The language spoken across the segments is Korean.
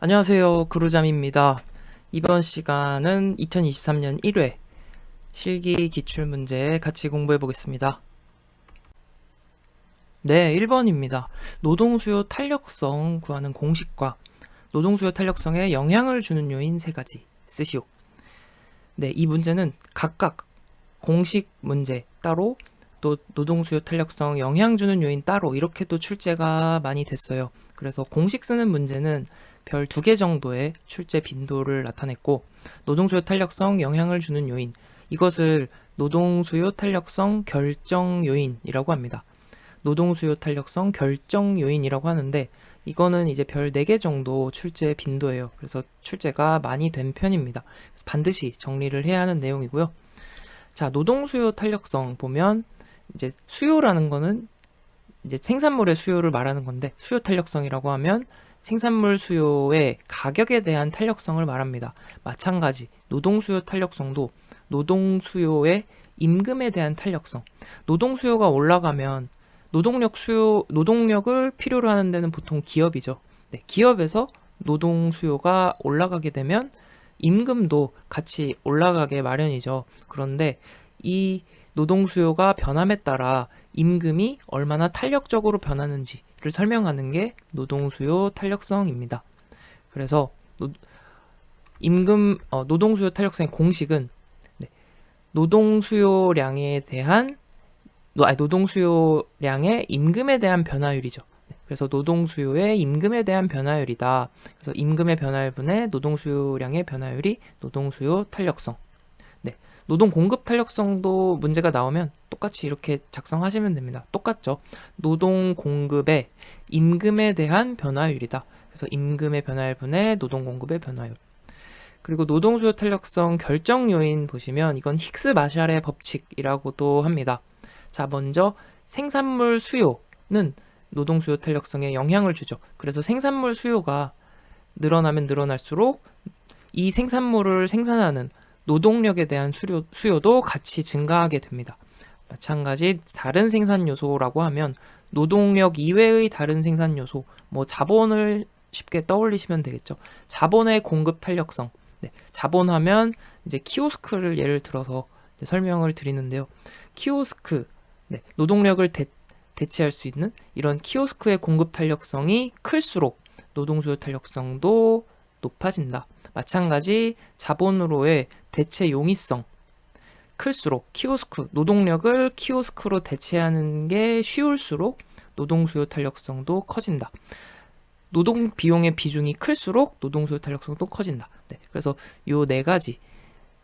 안녕하세요. 구루잠입니다. 이번 시간은 2023년 1회 실기 기출문제 같이 공부해 보겠습니다. 네, 1번입니다. 노동수요 탄력성 구하는 공식과 노동수요 탄력성에 영향을 주는 요인 3가지 쓰시오. 네, 이 문제는 각각 공식 문제 따로 또 노동수요 탄력성 영향 주는 요인 따로 이렇게 또 출제가 많이 됐어요. 그래서 공식 쓰는 문제는 별 2개 정도의 출제 빈도를 나타냈고, 노동수요 탄력성 영향을 주는 요인, 이것을 노동수요 탄력성 결정 요인이라고 합니다. 노동수요 탄력성 결정 요인이라고 하는데, 이거는 이제 별 4개 정도 출제 빈도예요. 그래서 출제가 많이 된 편입니다. 그래서 반드시 정리를 해야 하는 내용이고요. 자, 노동수요 탄력성 보면 이제 수요라는 거는 이제 생산물의 수요를 말하는 건데, 수요 탄력성이라고 하면 생산물 수요의 가격에 대한 탄력성을 말합니다. 마찬가지 노동 수요 탄력성도 노동 수요의 임금에 대한 탄력성. 노동 수요가 올라가면 노동력을 필요로 하는 데는 보통 기업이죠. 네, 기업에서 노동 수요가 올라가게 되면 임금도 같이 올라가게 마련이죠. 그런데 이 노동 수요가 변함에 따라 임금이 얼마나 탄력적으로 변하는지를 설명하는 게 노동 수요 탄력성입니다. 그래서 노동 수요 탄력성의 공식은 노동 수요량에 대한 노동 수요량의 임금에 대한 변화율이죠. 그래서 노동 수요의 임금에 대한 변화율이다. 그래서 임금의 변화율분의 노동 수요량의 변화율이 노동 수요 탄력성. 노동 공급 탄력성도 문제가 나오면 똑같이 이렇게 작성하시면 됩니다. 똑같죠. 노동 공급의 임금에 대한 변화율이다. 그래서 임금의 변화율분의 노동 공급의 변화율. 그리고 노동 수요 탄력성 결정 요인 보시면 이건 힉스 마샬의 법칙이라고도 합니다. 자, 먼저 생산물 수요는 노동 수요 탄력성에 영향을 주죠. 그래서 생산물 수요가 늘어나면 늘어날수록 이 생산물을 생산하는 노동력에 대한 수요도 같이 증가하게 됩니다. 마찬가지 다른 생산 요소라고 하면 노동력 이외의 다른 생산 요소, 자본을 쉽게 떠올리시면 되겠죠. 자본의 공급 탄력성. 자본하면 이제 키오스크를 예를 들어서 설명을 드리는데요. 키오스크, 노동력을 대체할 수 있는 이런 키오스크의 공급 탄력성이 클수록 노동 수요 탄력성도 높아진다. 마찬가지 자본으로의 대체 용이성 클수록 노동력을 키오스크로 대체하는 게 쉬울수록 노동 수요 탄력성도 커진다. 노동 비용의 비중이 클수록 노동 수요 탄력성도 커진다. 그래서 요 4가지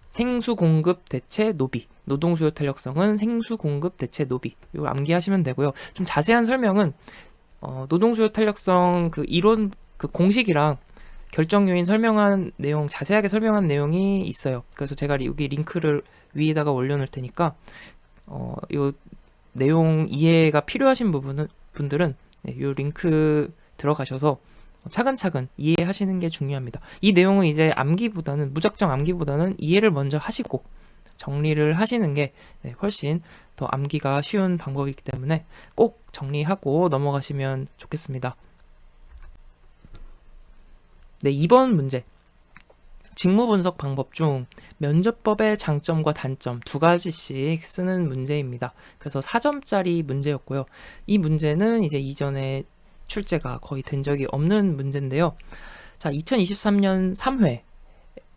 생수 공급 대체 노비, 노동 수요 탄력성은 생수 공급 대체 노비, 이거 암기하시면 되고요. 좀 자세한 설명은 노동 수요 탄력성 그 이론 그 공식이랑 결정 요인 설명한 내용, 자세하게 설명한 내용이 있어요. 그래서 제가 여기 링크를 위에다가 올려놓을 테니까 요 내용 이해가 필요하신 분들은 요 링크 들어가셔서 차근차근 이해하시는 게 중요합니다. 이 내용은 이제 무작정 암기보다는 이해를 먼저 하시고 정리를 하시는 게 훨씬 더 암기가 쉬운 방법이기 때문에 꼭 정리하고 넘어가시면 좋겠습니다. 2번 문제. 직무 분석 방법 중 면접법의 장점과 단점 2가지씩 쓰는 문제입니다. 그래서 4점짜리 문제였고요. 이 문제는 이제 이전에 출제가 거의 된 적이 없는 문제인데요. 자, 2023년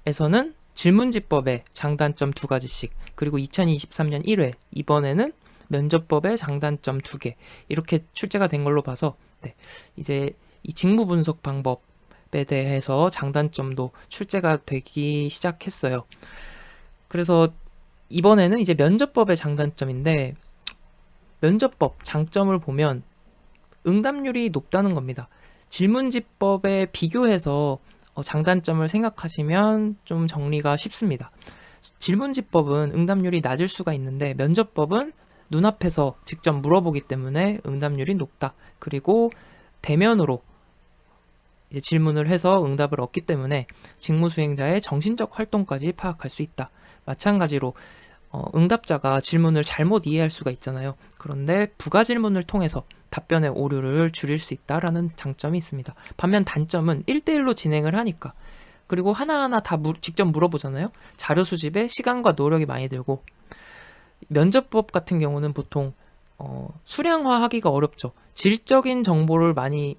3회에서는 질문지법의 장단점 2가지씩, 그리고 2023년 1회, 이번에는 면접법의 장단점 2개, 이렇게 출제가 된 걸로 봐서 이제 이 직무 분석 방법에 대해서 장단점도 출제가 되기 시작했어요. 그래서 이번에는 이제 면접법의 장단점인데, 면접법 장점을 보면 응답률이 높다는 겁니다. 질문지법에 비교해서 장단점을 생각하시면 좀 정리가 쉽습니다. 질문지법은 응답률이 낮을 수가 있는데 면접법은 눈앞에서 직접 물어보기 때문에 응답률이 높다. 그리고 대면으로 이제 질문을 해서 응답을 얻기 때문에 직무 수행자의 정신적 활동까지 파악할 수 있다. 마찬가지로 응답자가 질문을 잘못 이해할 수가 있잖아요. 그런데 부가 질문을 통해서 답변의 오류를 줄일 수 있다라는 장점이 있습니다. 반면 단점은 1대1로 진행을 하니까, 그리고 하나하나 다 직접 물어보잖아요. 자료 수집에 시간과 노력이 많이 들고, 면접법 같은 경우는 보통 수량화하기가 어렵죠. 질적인 정보를 많이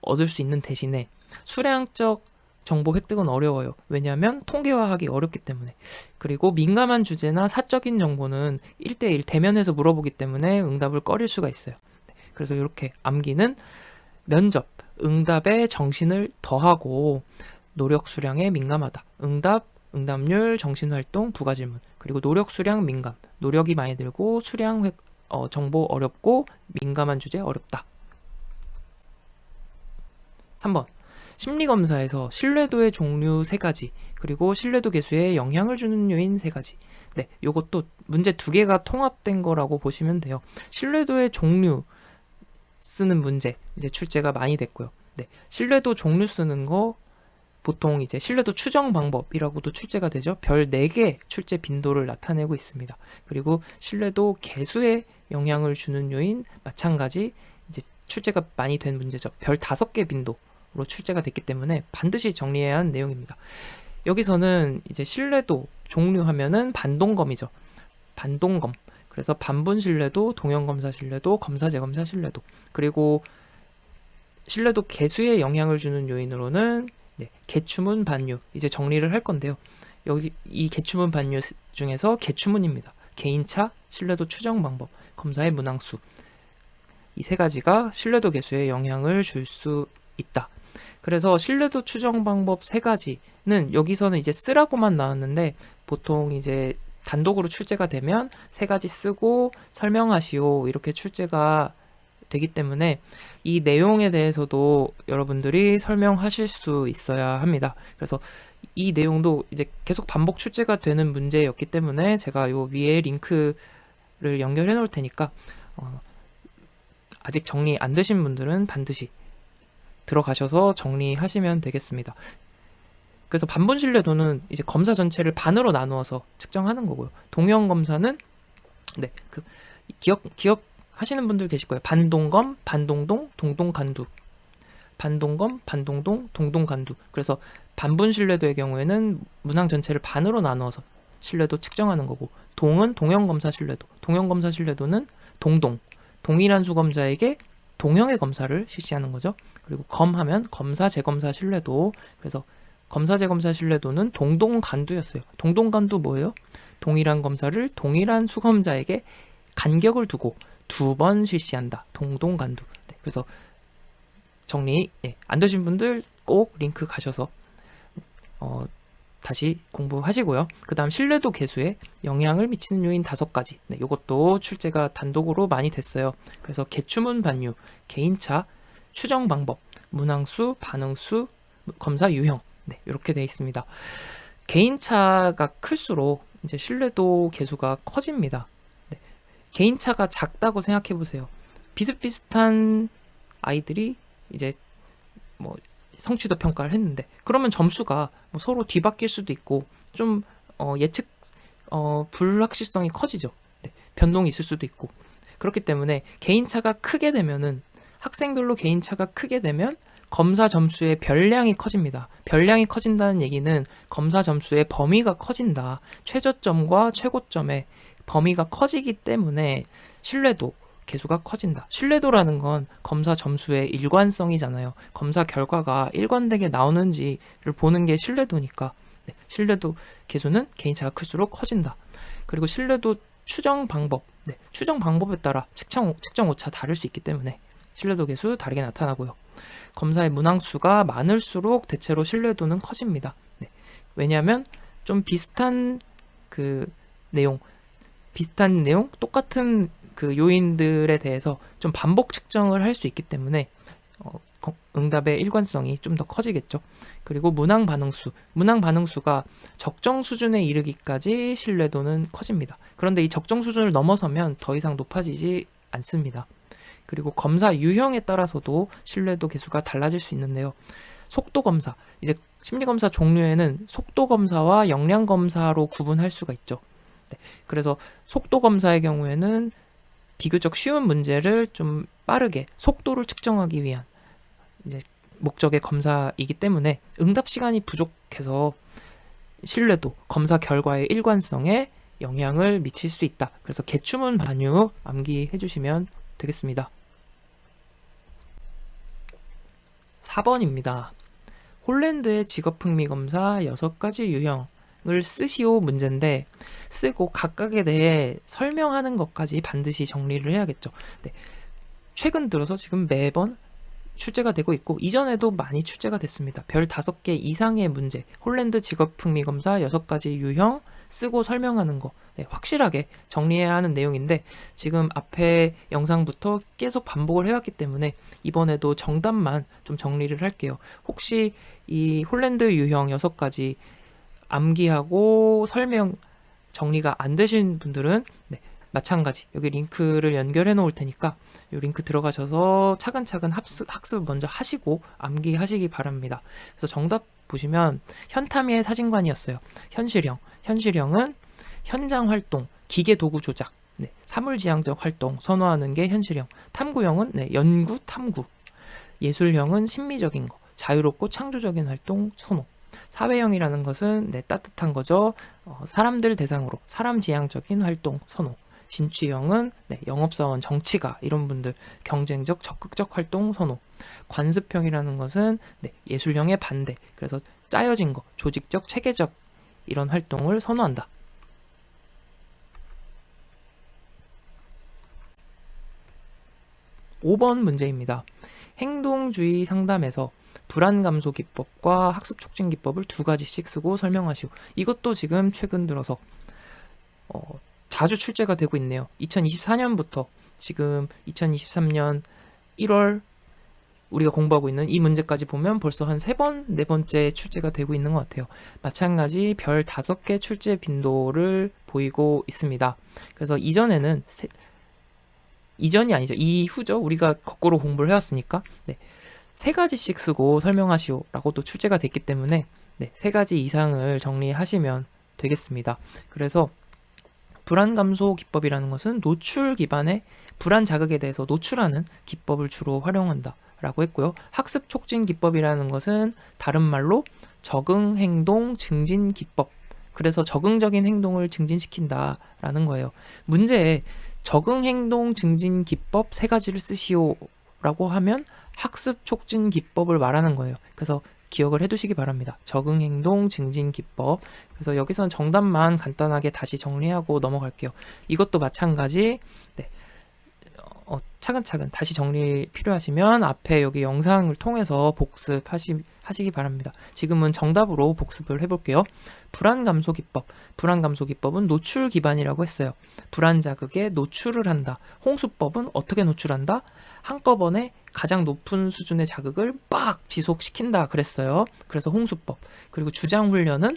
얻을 수 있는 대신에 수량적 정보 획득은 어려워요. 왜냐하면 통계화하기 어렵기 때문에. 그리고 민감한 주제나 사적인 정보는 1대1 대면에서 물어보기 때문에 응답을 꺼릴 수가 있어요. 그래서 이렇게 암기는 면접, 응답에 정신을 더하고 노력 수량에 민감하다. 응답, 응답률, 정신활동, 부가질문. 그리고 노력 수량 민감. 노력이 많이 들고 수량 정보 어렵고 민감한 주제 어렵다. 3번. 심리검사에서 신뢰도의 종류 3가지, 그리고 신뢰도 계수에 영향을 주는 요인 3가지. 네, 요것도 문제 2개가 통합된 거라고 보시면 돼요. 신뢰도의 종류 쓰는 문제, 이제 출제가 많이 됐고요. 네, 신뢰도 종류 쓰는 거 보통 이제 신뢰도 추정 방법이라고도 출제가 되죠. 별 4개 출제 빈도를 나타내고 있습니다. 그리고 신뢰도 계수에 영향을 주는 요인 마찬가지 이제 출제가 많이 된 문제죠. 별 5개 빈도로 출제가 됐기 때문에 반드시 정리해야 하는 내용입니다. 여기서는 이제 신뢰도 종류하면은 반동검이죠. 반동검. 그래서 반분 신뢰도, 동형검사 신뢰도, 검사 재검사 신뢰도. 그리고 신뢰도 계수에 영향을 주는 요인으로는 개추문 반유, 이제 정리를 할 건데요. 여기 이 개추문 반유 중에서 개추문입니다. 개인차, 신뢰도 추정 방법, 검사의 문항수, 이 3가지가 신뢰도 계수에 영향을 줄 수 있다. 그래서 신뢰도 추정 방법 3가지는 여기서는 이제 쓰라고만 나왔는데, 보통 이제 단독으로 출제가 되면 3가지 쓰고 설명하시오 이렇게 출제가 되기 때문에 이 내용에 대해서도 여러분들이 설명하실 수 있어야 합니다. 그래서 이 내용도 이제 계속 반복 출제가 되는 문제였기 때문에 제가 요 위에 링크를 연결해 놓을 테니까 아직 정리 안 되신 분들은 반드시 들어가셔서 정리하시면 되겠습니다. 그래서 반분 신뢰도는 이제 검사 전체를 반으로 나누어서 측정하는 거고요. 동형 검사는 기억 하시는 분들 계실 거예요. 반동검, 반동동, 동동간두. 반동검, 반동동, 동동간두. 그래서 반분 신뢰도의 경우에는 문항 전체를 반으로 나누어서 신뢰도 측정하는 거고, 동은 동형검사 신뢰도. 동형검사 신뢰도는 동동. 동일한 수검자에게 동형의 검사를 실시하는 거죠. 그리고 검하면 검사 재검사 신뢰도. 그래서 검사 재검사 신뢰도는 동동간두였어요. 동동간두 뭐예요? 동일한 검사를 동일한 수검자에게 간격을 두고 2번 실시한다. 동동간두. 네, 그래서 정리 안 되신 분들 꼭 링크 가셔서 다시 공부하시고요. 그 다음 신뢰도 계수에 영향을 미치는 요인 5가지. 네, 이것도 출제가 단독으로 많이 됐어요. 그래서 개추문 반유, 개인차, 추정 방법, 문항수, 반응수, 검사 유형. 네, 이렇게 되어 있습니다. 개인차가 클수록 이제 신뢰도 계수가 커집니다. 네, 개인차가 작다고 생각해 보세요. 비슷비슷한 아이들이 이제 뭐 성취도 평가를 했는데, 그러면 점수가 뭐 서로 뒤바뀔 수도 있고 좀 예측 불확실성이 커지죠. 네, 변동이 있을 수도 있고. 그렇기 때문에 개인차가 크게 되면은, 학생별로 개인차가 크게 되면 검사 점수의 별량이 커집니다. 별량이 커진다는 얘기는 검사 점수의 범위가 커진다. 최저점과 최고점의 범위가 커지기 때문에 신뢰도 계수가 커진다. 신뢰도라는 건 검사 점수의 일관성이잖아요. 검사 결과가 일관되게 나오는지를 보는 게 신뢰도니까. 네, 신뢰도 계수는 개인차가 클수록 커진다. 그리고 신뢰도 추정 방법. 네, 추정 방법에 따라 측정 오차 다를 수 있기 때문에 신뢰도 계수 다르게 나타나고요. 검사의 문항수가 많을수록 대체로 신뢰도는 커집니다. 네, 왜냐하면 좀 비슷한 내용, 똑같은 요인들에 대해서 좀 반복 측정을 할 수 있기 때문에 응답의 일관성이 좀 더 커지겠죠. 그리고 문항 반응수가 적정 수준에 이르기까지 신뢰도는 커집니다. 그런데 이 적정 수준을 넘어서면 더 이상 높아지지 않습니다. 그리고 검사 유형에 따라서도 신뢰도 계수가 달라질 수 있는데요. 속도 검사, 이제 심리검사 종류에는 속도 검사와 역량 검사로 구분할 수가 있죠. 네, 그래서 속도 검사의 경우에는 비교적 쉬운 문제를 좀 빠르게 속도를 측정하기 위한 이제 목적의 검사이기 때문에 응답 시간이 부족해서 신뢰도, 검사 결과의 일관성에 영향을 미칠 수 있다. 그래서 개추문 반유 암기해 주시면 되겠습니다. 4번입니다. 홀랜드의 직업흥미검사 6가지 유형을 쓰시오 문제인데 쓰고 각각에 대해 설명하는 것까지 반드시 정리를 해야겠죠. 네. 최근 들어서 지금 매번 출제가 되고 있고 이전에도 많이 출제가 됐습니다. 별 5개 이상의 문제, 홀랜드 직업흥미검사 6가지 유형 쓰고 설명하는 거 확실하게 정리해야 하는 내용인데 지금 앞에 영상부터 계속 반복을 해왔기 때문에 이번에도 정답만 좀 정리를 할게요. 혹시 이 홀랜드 유형 6가지 암기하고 설명 정리가 안 되신 분들은 마찬가지 여기 링크를 연결해 놓을 테니까 이 링크 들어가셔서 차근차근 학습 먼저 하시고 암기하시기 바랍니다. 그래서 정답 보시면 현타미의 사진관이었어요. 현실형은 현장 활동, 기계 도구 조작, 사물지향적 활동 선호하는 게 현실형. 탐구형은 연구, 탐구. 예술형은 심미적인 거, 자유롭고 창조적인 활동 선호. 사회형이라는 것은 따뜻한 거죠. 사람들 대상으로 사람지향적인 활동 선호. 진취형은 영업사원, 정치가 이런 분들 경쟁적, 적극적 활동 선호. 관습형이라는 것은 예술형의 반대. 그래서 짜여진 거, 조직적, 체계적 이런 활동을 선호한다. 5번 문제입니다. 행동주의 상담에서 불안 감소 기법과 학습 촉진 기법을 2가지씩 쓰고 설명하시오. 이것도 지금 최근 들어서 자주 출제가 되고 있네요. 2024년부터 지금 2023년 1월 우리가 공부하고 있는 이 문제까지 보면 벌써 한 3번, 4번째 출제가 되고 있는 것 같아요. 마찬가지 별 5개 출제 빈도를 보이고 있습니다. 그래서 이전에는 이전이 아니죠. 이후죠. 우리가 거꾸로 공부를 해왔으니까 3가지씩 쓰고 설명하시오 라고 또 출제가 됐기 때문에 3가지 이상을 정리하시면 되겠습니다. 그래서 불안 감소 기법이라는 것은 노출 기반의 불안 자극에 대해서 노출하는 기법을 주로 활용한다 라고 했고요. 학습 촉진 기법이라는 것은 다른 말로 적응 행동 증진 기법. 그래서 적응적인 행동을 증진시킨다 라는 거예요. 문제에 적응 행동 증진 기법 3가지를 쓰시오 라고 하면 학습 촉진 기법을 말하는 거예요. 그래서 기억을 해두시기 바랍니다. 적응 행동 증진 기법. 그래서 여기서는 정답만 간단하게 다시 정리하고 넘어갈게요. 이것도 마찬가지 차근차근 다시 정리 필요하시면 앞에 여기 영상을 통해서 복습하시기 바랍니다. 지금은 정답으로 복습을 해볼게요. 불안 감소 기법. 불안 감소 기법은 노출 기반이라고 했어요. 불안 자극에 노출을 한다. 홍수법은 어떻게 노출한다? 한꺼번에 가장 높은 수준의 자극을 빡 지속시킨다 그랬어요. 그래서 홍수법. 그리고 주장 훈련은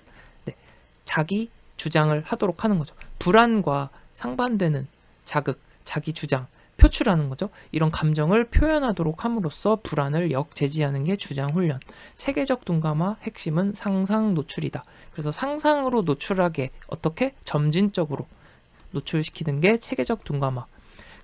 자기 주장을 하도록 하는 거죠. 불안과 상반되는 자극, 자기 주장 표출하는 거죠. 이런 감정을 표현하도록 함으로써 불안을 역제지하는 게 주장 훈련. 체계적 둔감화 핵심은 상상 노출이다. 그래서 상상으로 노출하게 어떻게 점진적으로 노출시키는 게 체계적 둔감화.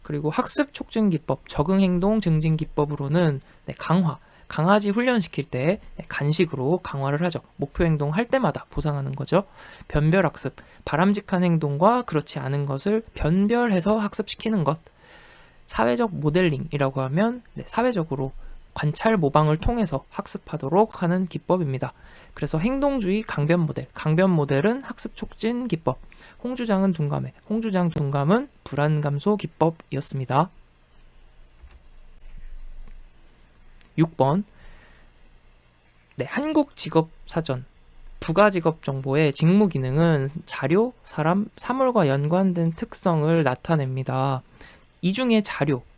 그리고 학습 촉진 기법, 적응 행동 증진 기법으로는 강화. 강아지 훈련시킬 때 간식으로 강화를 하죠. 목표 행동 할 때마다 보상하는 거죠. 변별 학습, 바람직한 행동과 그렇지 않은 것을 변별해서 학습시키는 것. 사회적 모델링이라고 하면 사회적으로 관찰 모방을 통해서 학습하도록 하는 기법입니다. 그래서 행동주의 강변 모델, 강변 모델은 학습 촉진 기법, 홍주장은 둔감해, 홍주장 둔감은 불안 감소 기법이었습니다. 6번 한국직업사전 부가직업정보의 직무 기능은 자료, 사람, 사물과 연관된 특성을 나타냅니다. 이 중에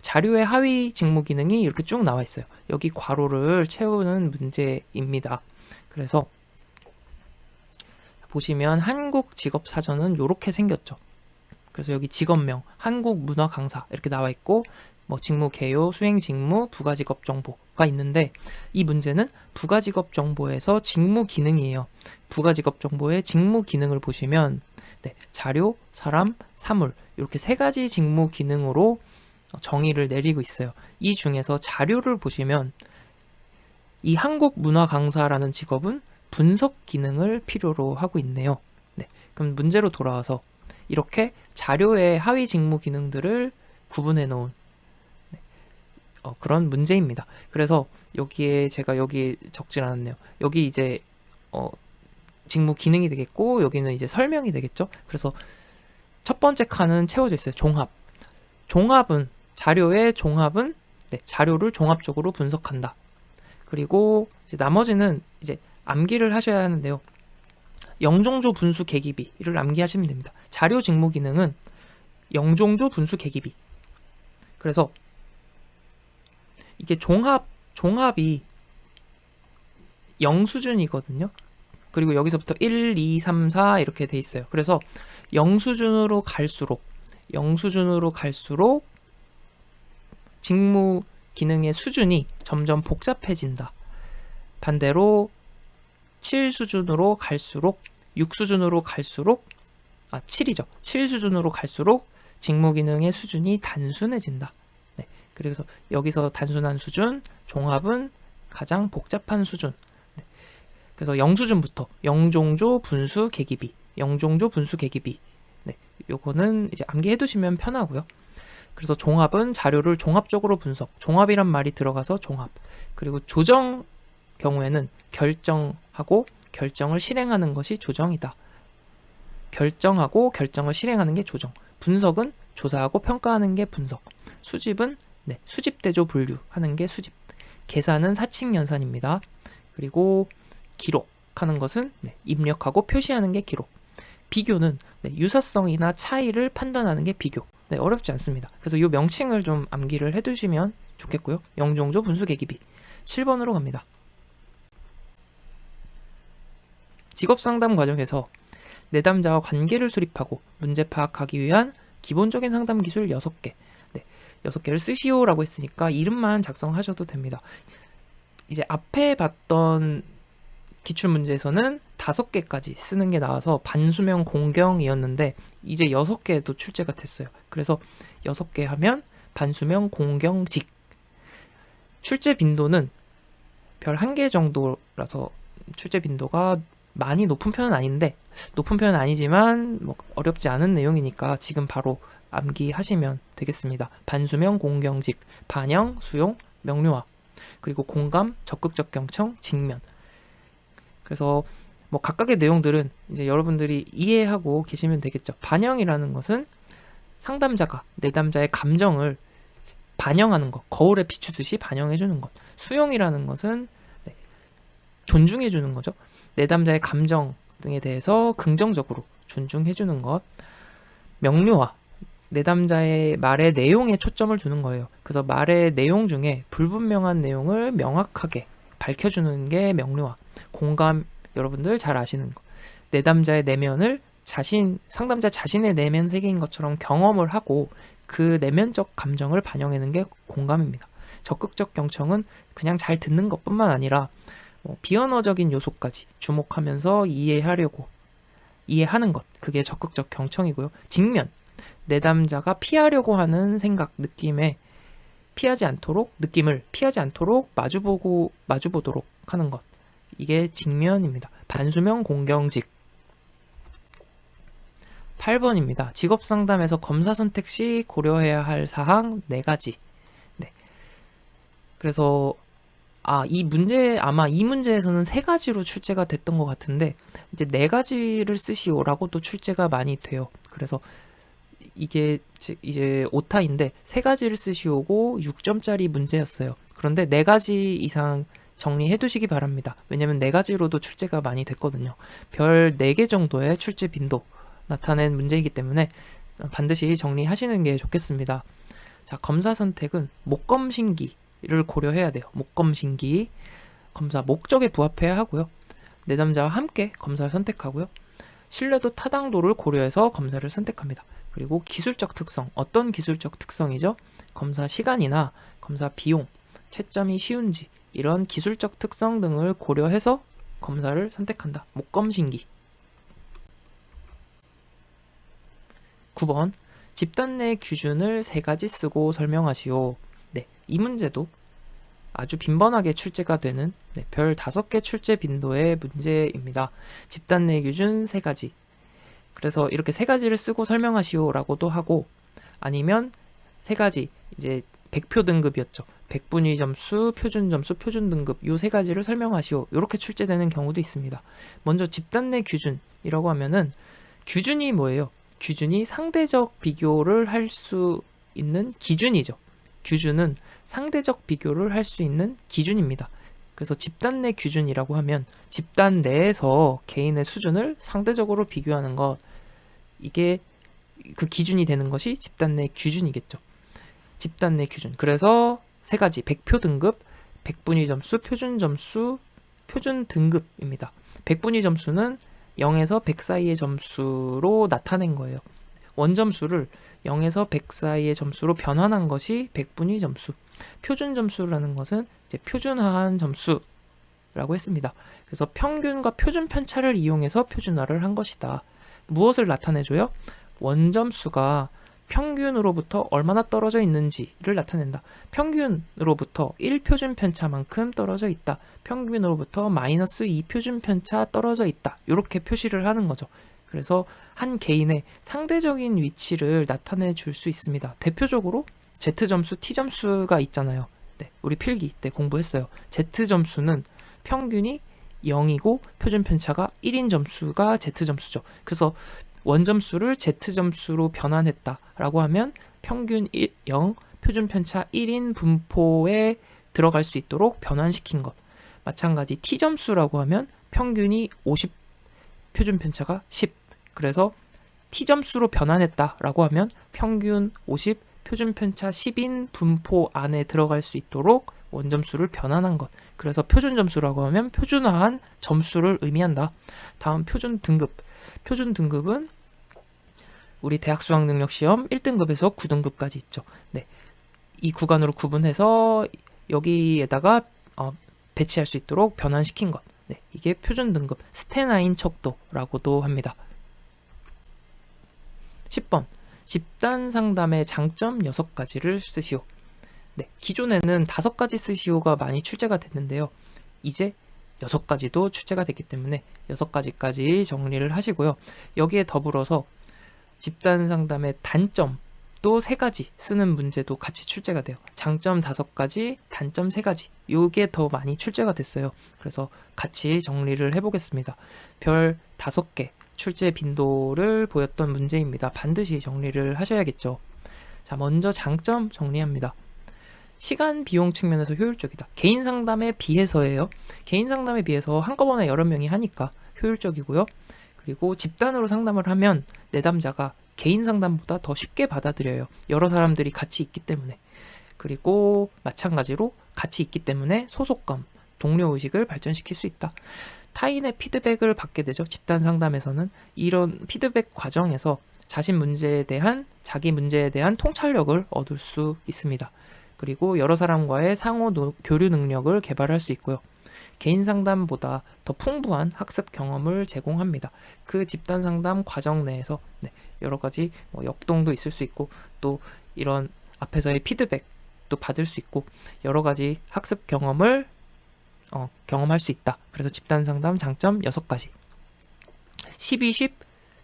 자료의 하위 직무 기능이 이렇게 쭉 나와 있어요. 여기 괄호를 채우는 문제입니다. 그래서 보시면 한국직업사전은 이렇게 생겼죠. 그래서 여기 직업명, 한국문화강사 이렇게 나와 있고 직무 개요, 수행 직무, 부가직업 정보가 있는데 이 문제는 부가직업 정보에서 직무 기능이에요. 부가직업 정보의 직무 기능을 보시면 네, 자료, 사람, 사물 이렇게 세 가지 직무 기능으로 정의를 내리고 있어요. 이 중에서 자료를 보시면 이 한국 문화 강사라는 직업은 분석 기능을 필요로 하고 있네요. 네, 그럼 문제로 돌아와서 이렇게 자료의 하위 직무 기능들을 구분해 놓은 그런 문제입니다. 그래서 여기에 제가 여기 적질 않았네요. 여기 이제 직무 기능이 되겠고 여기는 이제 설명이 되겠죠. 그래서 첫 번째 칸은 채워져 있어요. 종합은 자료의 종합은 자료를 종합적으로 분석한다. 그리고 이제 나머지는 이제 암기를 하셔야 하는데요. 영종조 분수 계기비를 암기하시면 됩니다. 자료 직무 기능은 영종조 분수 계기비. 그래서 이게 종합이 0 수준이거든요. 그리고 여기서부터 1, 2, 3, 4 이렇게 돼 있어요. 그래서 0 수준으로 갈수록 직무 기능의 수준이 점점 복잡해진다. 반대로 7 수준으로 갈수록 6 수준으로 갈수록 7이죠. 7 수준으로 갈수록 직무 기능의 수준이 단순해진다. 네. 그래서 여기서 단순한 수준, 종합은 가장 복잡한 수준. 네. 그래서 0 수준부터 영종조 분수 계기비, 네. 요거는 이제 암기해 두시면 편하고요. 그래서 종합은 자료를 종합적으로 분석, 종합이란 말이 들어가서 종합. 그리고 조정 경우에는 결정하고 결정을 실행하는 것이 조정이다. 결정하고 결정을 실행하는 게 조정. 분석은 조사하고 평가하는 게 분석. 수집은 수집 대조 분류하는 게 수집. 계산은 사칙 연산입니다. 그리고 기록하는 것은 입력하고 표시하는 게 기록. 비교는 유사성이나 차이를 판단하는 게 비교. 어렵지 않습니다. 그래서 이 명칭을 좀 암기를 해두시면 좋겠고요. 영종조 분수 계기비. 7번으로 갑니다. 직업상담 과정에서 내담자와 관계를 수립하고 문제 파악하기 위한 기본적인 상담 기술 6개. 6개를 쓰시오라고 했으니까 이름만 작성하셔도 됩니다. 이제 앞에 봤던 기출문제에서는 5개까지 쓰는 게 나와서 반수명 공경이었는데 이제 6개도 출제가 됐어요. 그래서 6개 하면 반수명 공경직. 출제 빈도는 별 1개 정도라서 출제 빈도가 많이 높은 편은 아닌데, 높은 편은 아니지만 뭐 어렵지 않은 내용이니까 지금 바로 암기하시면 되겠습니다. 반수명 공경직, 반영, 수용, 명료화, 그리고 공감, 적극적 경청, 직면. 그래서 뭐 각각의 내용들은 이제 여러분들이 이해하고 계시면 되겠죠. 반영이라는 것은 상담자가 내담자의 감정을 반영하는 것, 거울에 비추듯이 반영해주는 것. 수용이라는 것은 존중해주는 거죠. 내담자의 감정 등에 대해서 긍정적으로 존중해주는 것. 명료화, 내담자의 말의 내용에 초점을 두는 거예요. 그래서 말의 내용 중에 불분명한 내용을 명확하게 밝혀주는 게 명료화. 공감, 여러분들 잘 아시는 거. 내담자의 내면을 상담자 자신의 내면 세계인 것처럼 경험을 하고 그 내면적 감정을 반영하는 게 공감입니다. 적극적 경청은 그냥 잘 듣는 것뿐만 아니라 비언어적인 요소까지 주목하면서 이해하는 것, 그게 적극적 경청이고요. 직면, 내담자가 피하려고 하는 생각, 느낌을 피하지 않도록 마주보도록 하는 것, 이게 직면입니다. 반수명 공경직. 8번입니다. 직업상담에서 검사 선택 시 고려해야 할 사항 4가지. 그래서 이 문제에서는 3가지로 출제가 됐던 것 같은데 이제 4가지를 쓰시오라고 또 출제가 많이 돼요. 그래서 이게 이제 오타인데 3가지를 쓰시오고 6점짜리 문제였어요. 그런데 4가지 이상 정리해 두시기 바랍니다. 왜냐면 4가지로도 출제가 많이 됐거든요. 별 4개 정도의 출제 빈도 나타낸 문제이기 때문에 반드시 정리하시는 게 좋겠습니다. 자, 검사 선택은 목검신기를 고려해야 돼요. 목검신기. 검사 목적에 부합해야 하고요. 내담자와 함께 검사를 선택하고요. 신뢰도 타당도를 고려해서 검사를 선택합니다. 그리고 기술적 특성. 어떤 기술적 특성이죠? 검사 시간이나 검사 비용, 채점이 쉬운지 이런 기술적 특성 등을 고려해서 검사를 선택한다. 목검신기. 9번. 집단 내 규준을 3가지 쓰고 설명하시오. 네, 이 문제도 아주 빈번하게 출제가 되는 별 5개 출제 빈도의 문제입니다. 집단 내 규준 3가지. 그래서 이렇게 3가지를 쓰고 설명하시오라고도 하고, 아니면 3가지, 이제 100표 등급이었죠. 100분위 점수, 표준 점수, 표준 등급, 요 3가지를 설명하시오. 이렇게 출제되는 경우도 있습니다. 먼저 집단 내 규준이라고 하면은, 규준이 뭐예요? 규준이 상대적 비교를 할 수 있는 기준이죠. 규준은 상대적 비교를 할 수 있는 기준입니다. 그래서 집단 내 규준이라고 하면 집단 내에서 개인의 수준을 상대적으로 비교하는 것, 이게 그 기준이 되는 것이 집단 내 규준이겠죠. 집단 내 규준. 그래서 3가지, 100표 등급, 100분위 점수, 표준 점수, 표준 등급입니다. 100분위 점수는 0에서 100 사이의 점수로 나타낸 거예요. 원점수를 0에서 100 사이의 점수로 변환한 것이 100분위 점수. 표준 점수라는 것은 이제 표준화한 점수라고 했습니다. 그래서 평균과 표준 편차를 이용해서 표준화를 한 것이다. 무엇을 나타내줘요? 원점수가 평균으로부터 얼마나 떨어져 있는지를 나타낸다. 평균으로부터 1표준 편차만큼 떨어져 있다. 평균으로부터 마이너스 2표준 편차 떨어져 있다. 이렇게 표시를 하는 거죠. 그래서 한 개인의 상대적인 위치를 나타내 줄 수 있습니다. 대표적으로 Z점수, T점수가 있잖아요. 네, 우리 필기 때 공부했어요. Z점수는 평균이 0이고 표준 편차가 1인 점수가 Z점수죠. 그래서 원점수를 Z점수로 변환했다라고 하면 평균 0, 표준 편차 1인 분포에 들어갈 수 있도록 변환시킨 것. 마찬가지 T점수라고 하면 평균이 50, 표준 편차가 10. 그래서 T점수로 변환했다라고 하면 평균 50, 표준 편차 10인 분포 안에 들어갈 수 있도록 원점수를 변환한 것. 그래서 표준 점수라고 하면 표준화한 점수를 의미한다. 다음 표준 등급. 표준 등급은 우리 대학 수학 능력 시험 1등급에서 9등급까지 있죠. 네. 이 구간으로 구분해서 여기에다가 배치할 수 있도록 변환시킨 것. 네. 이게 표준 등급, 스테나인 척도라고도 합니다. 10번. 집단 상담의 장점 6가지를 쓰시오. 네. 기존에는 5가지 쓰시오가 많이 출제가 됐는데요. 이제 6가지도 출제가 됐기 때문에 6가지까지 정리를 하시고요. 여기에 더불어서 집단 상담의 단점도 3가지 쓰는 문제도 같이 출제가 돼요. 장점 5가지, 단점 3가지. 요게 더 많이 출제가 됐어요. 그래서 같이 정리를 해보겠습니다. 별 5개 출제 빈도를 보였던 문제입니다. 반드시 정리를 하셔야겠죠. 자, 먼저 장점 정리합니다. 시간 비용 측면에서 효율적이다. 개인 상담에 비해서예요. 개인 상담에 비해서 한꺼번에 여러 명이 하니까 효율적이고요. 그리고 집단으로 상담을 하면 내담자가 개인 상담보다 더 쉽게 받아들여요. 여러 사람들이 같이 있기 때문에. 그리고 마찬가지로 같이 있기 때문에 소속감, 동료의식을 발전시킬 수 있다. 타인의 피드백을 받게 되죠. 집단 상담에서는 이런 피드백 과정에서 자기 문제에 대한 통찰력을 얻을 수 있습니다. 그리고 여러 사람과의 상호 교류 능력을 개발할 수 있고요. 개인 상담보다 더 풍부한 학습 경험을 제공합니다. 그 집단 상담 과정 내에서 여러 가지 역동도 있을 수 있고, 또 이런 앞에서의 피드백도 받을 수 있고, 여러 가지 학습 경험을 경험할 수 있다. 그래서 집단 상담 장점 6가지. 12,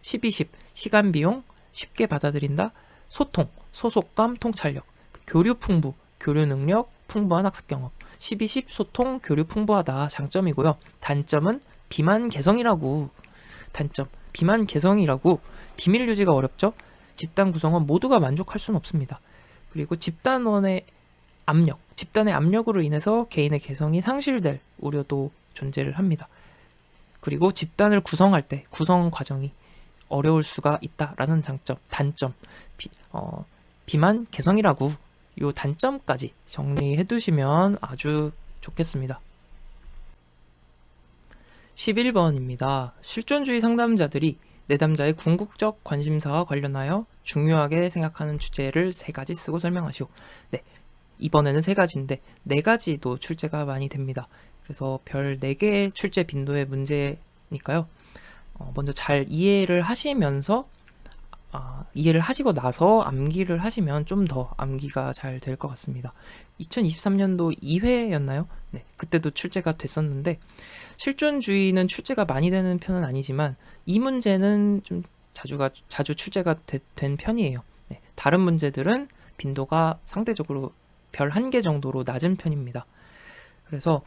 10 시간 비용 쉽게 받아들인다. 소통, 소속감, 통찰력, 교류 풍부, 교류 능력, 풍부한 학습 경험. 12, 10 소통, 교류 풍부하다. 장점이고요. 단점은 비만 개성이라고. 비밀 유지가 어렵죠. 집단 구성원 모두가 만족할 수는 없습니다. 그리고 집단의 압력으로 인해서 개인의 개성이 상실될 우려도 존재를 합니다. 그리고 집단을 구성할 때 구성 과정이 어려울 수가 있다라는 장점. 단점, 비만 개성이라고. 요 단점까지 정리해 두시면 아주 좋겠습니다. 11번입니다. 실존주의 상담자들이 내담자의 궁극적 관심사와 관련하여 중요하게 생각하는 주제를 3가지 쓰고 설명하시오. 네, 이번에는 3가지인데 4가지도 출제가 많이 됩니다. 그래서 별 4개의 출제 빈도의 문제니까요. 먼저 잘 이해를 하시면서 이해를 하시고 나서 암기를 하시면 좀 더 암기가 잘 될 것 같습니다. 2023년도 2회였나요? 네, 그때도 출제가 됐었는데 실존주의는 출제가 많이 되는 편은 아니지만 이 문제는 좀 자주 출제가 된 편이에요. 네, 다른 문제들은 빈도가 상대적으로 별 1개 정도로 낮은 편입니다. 그래서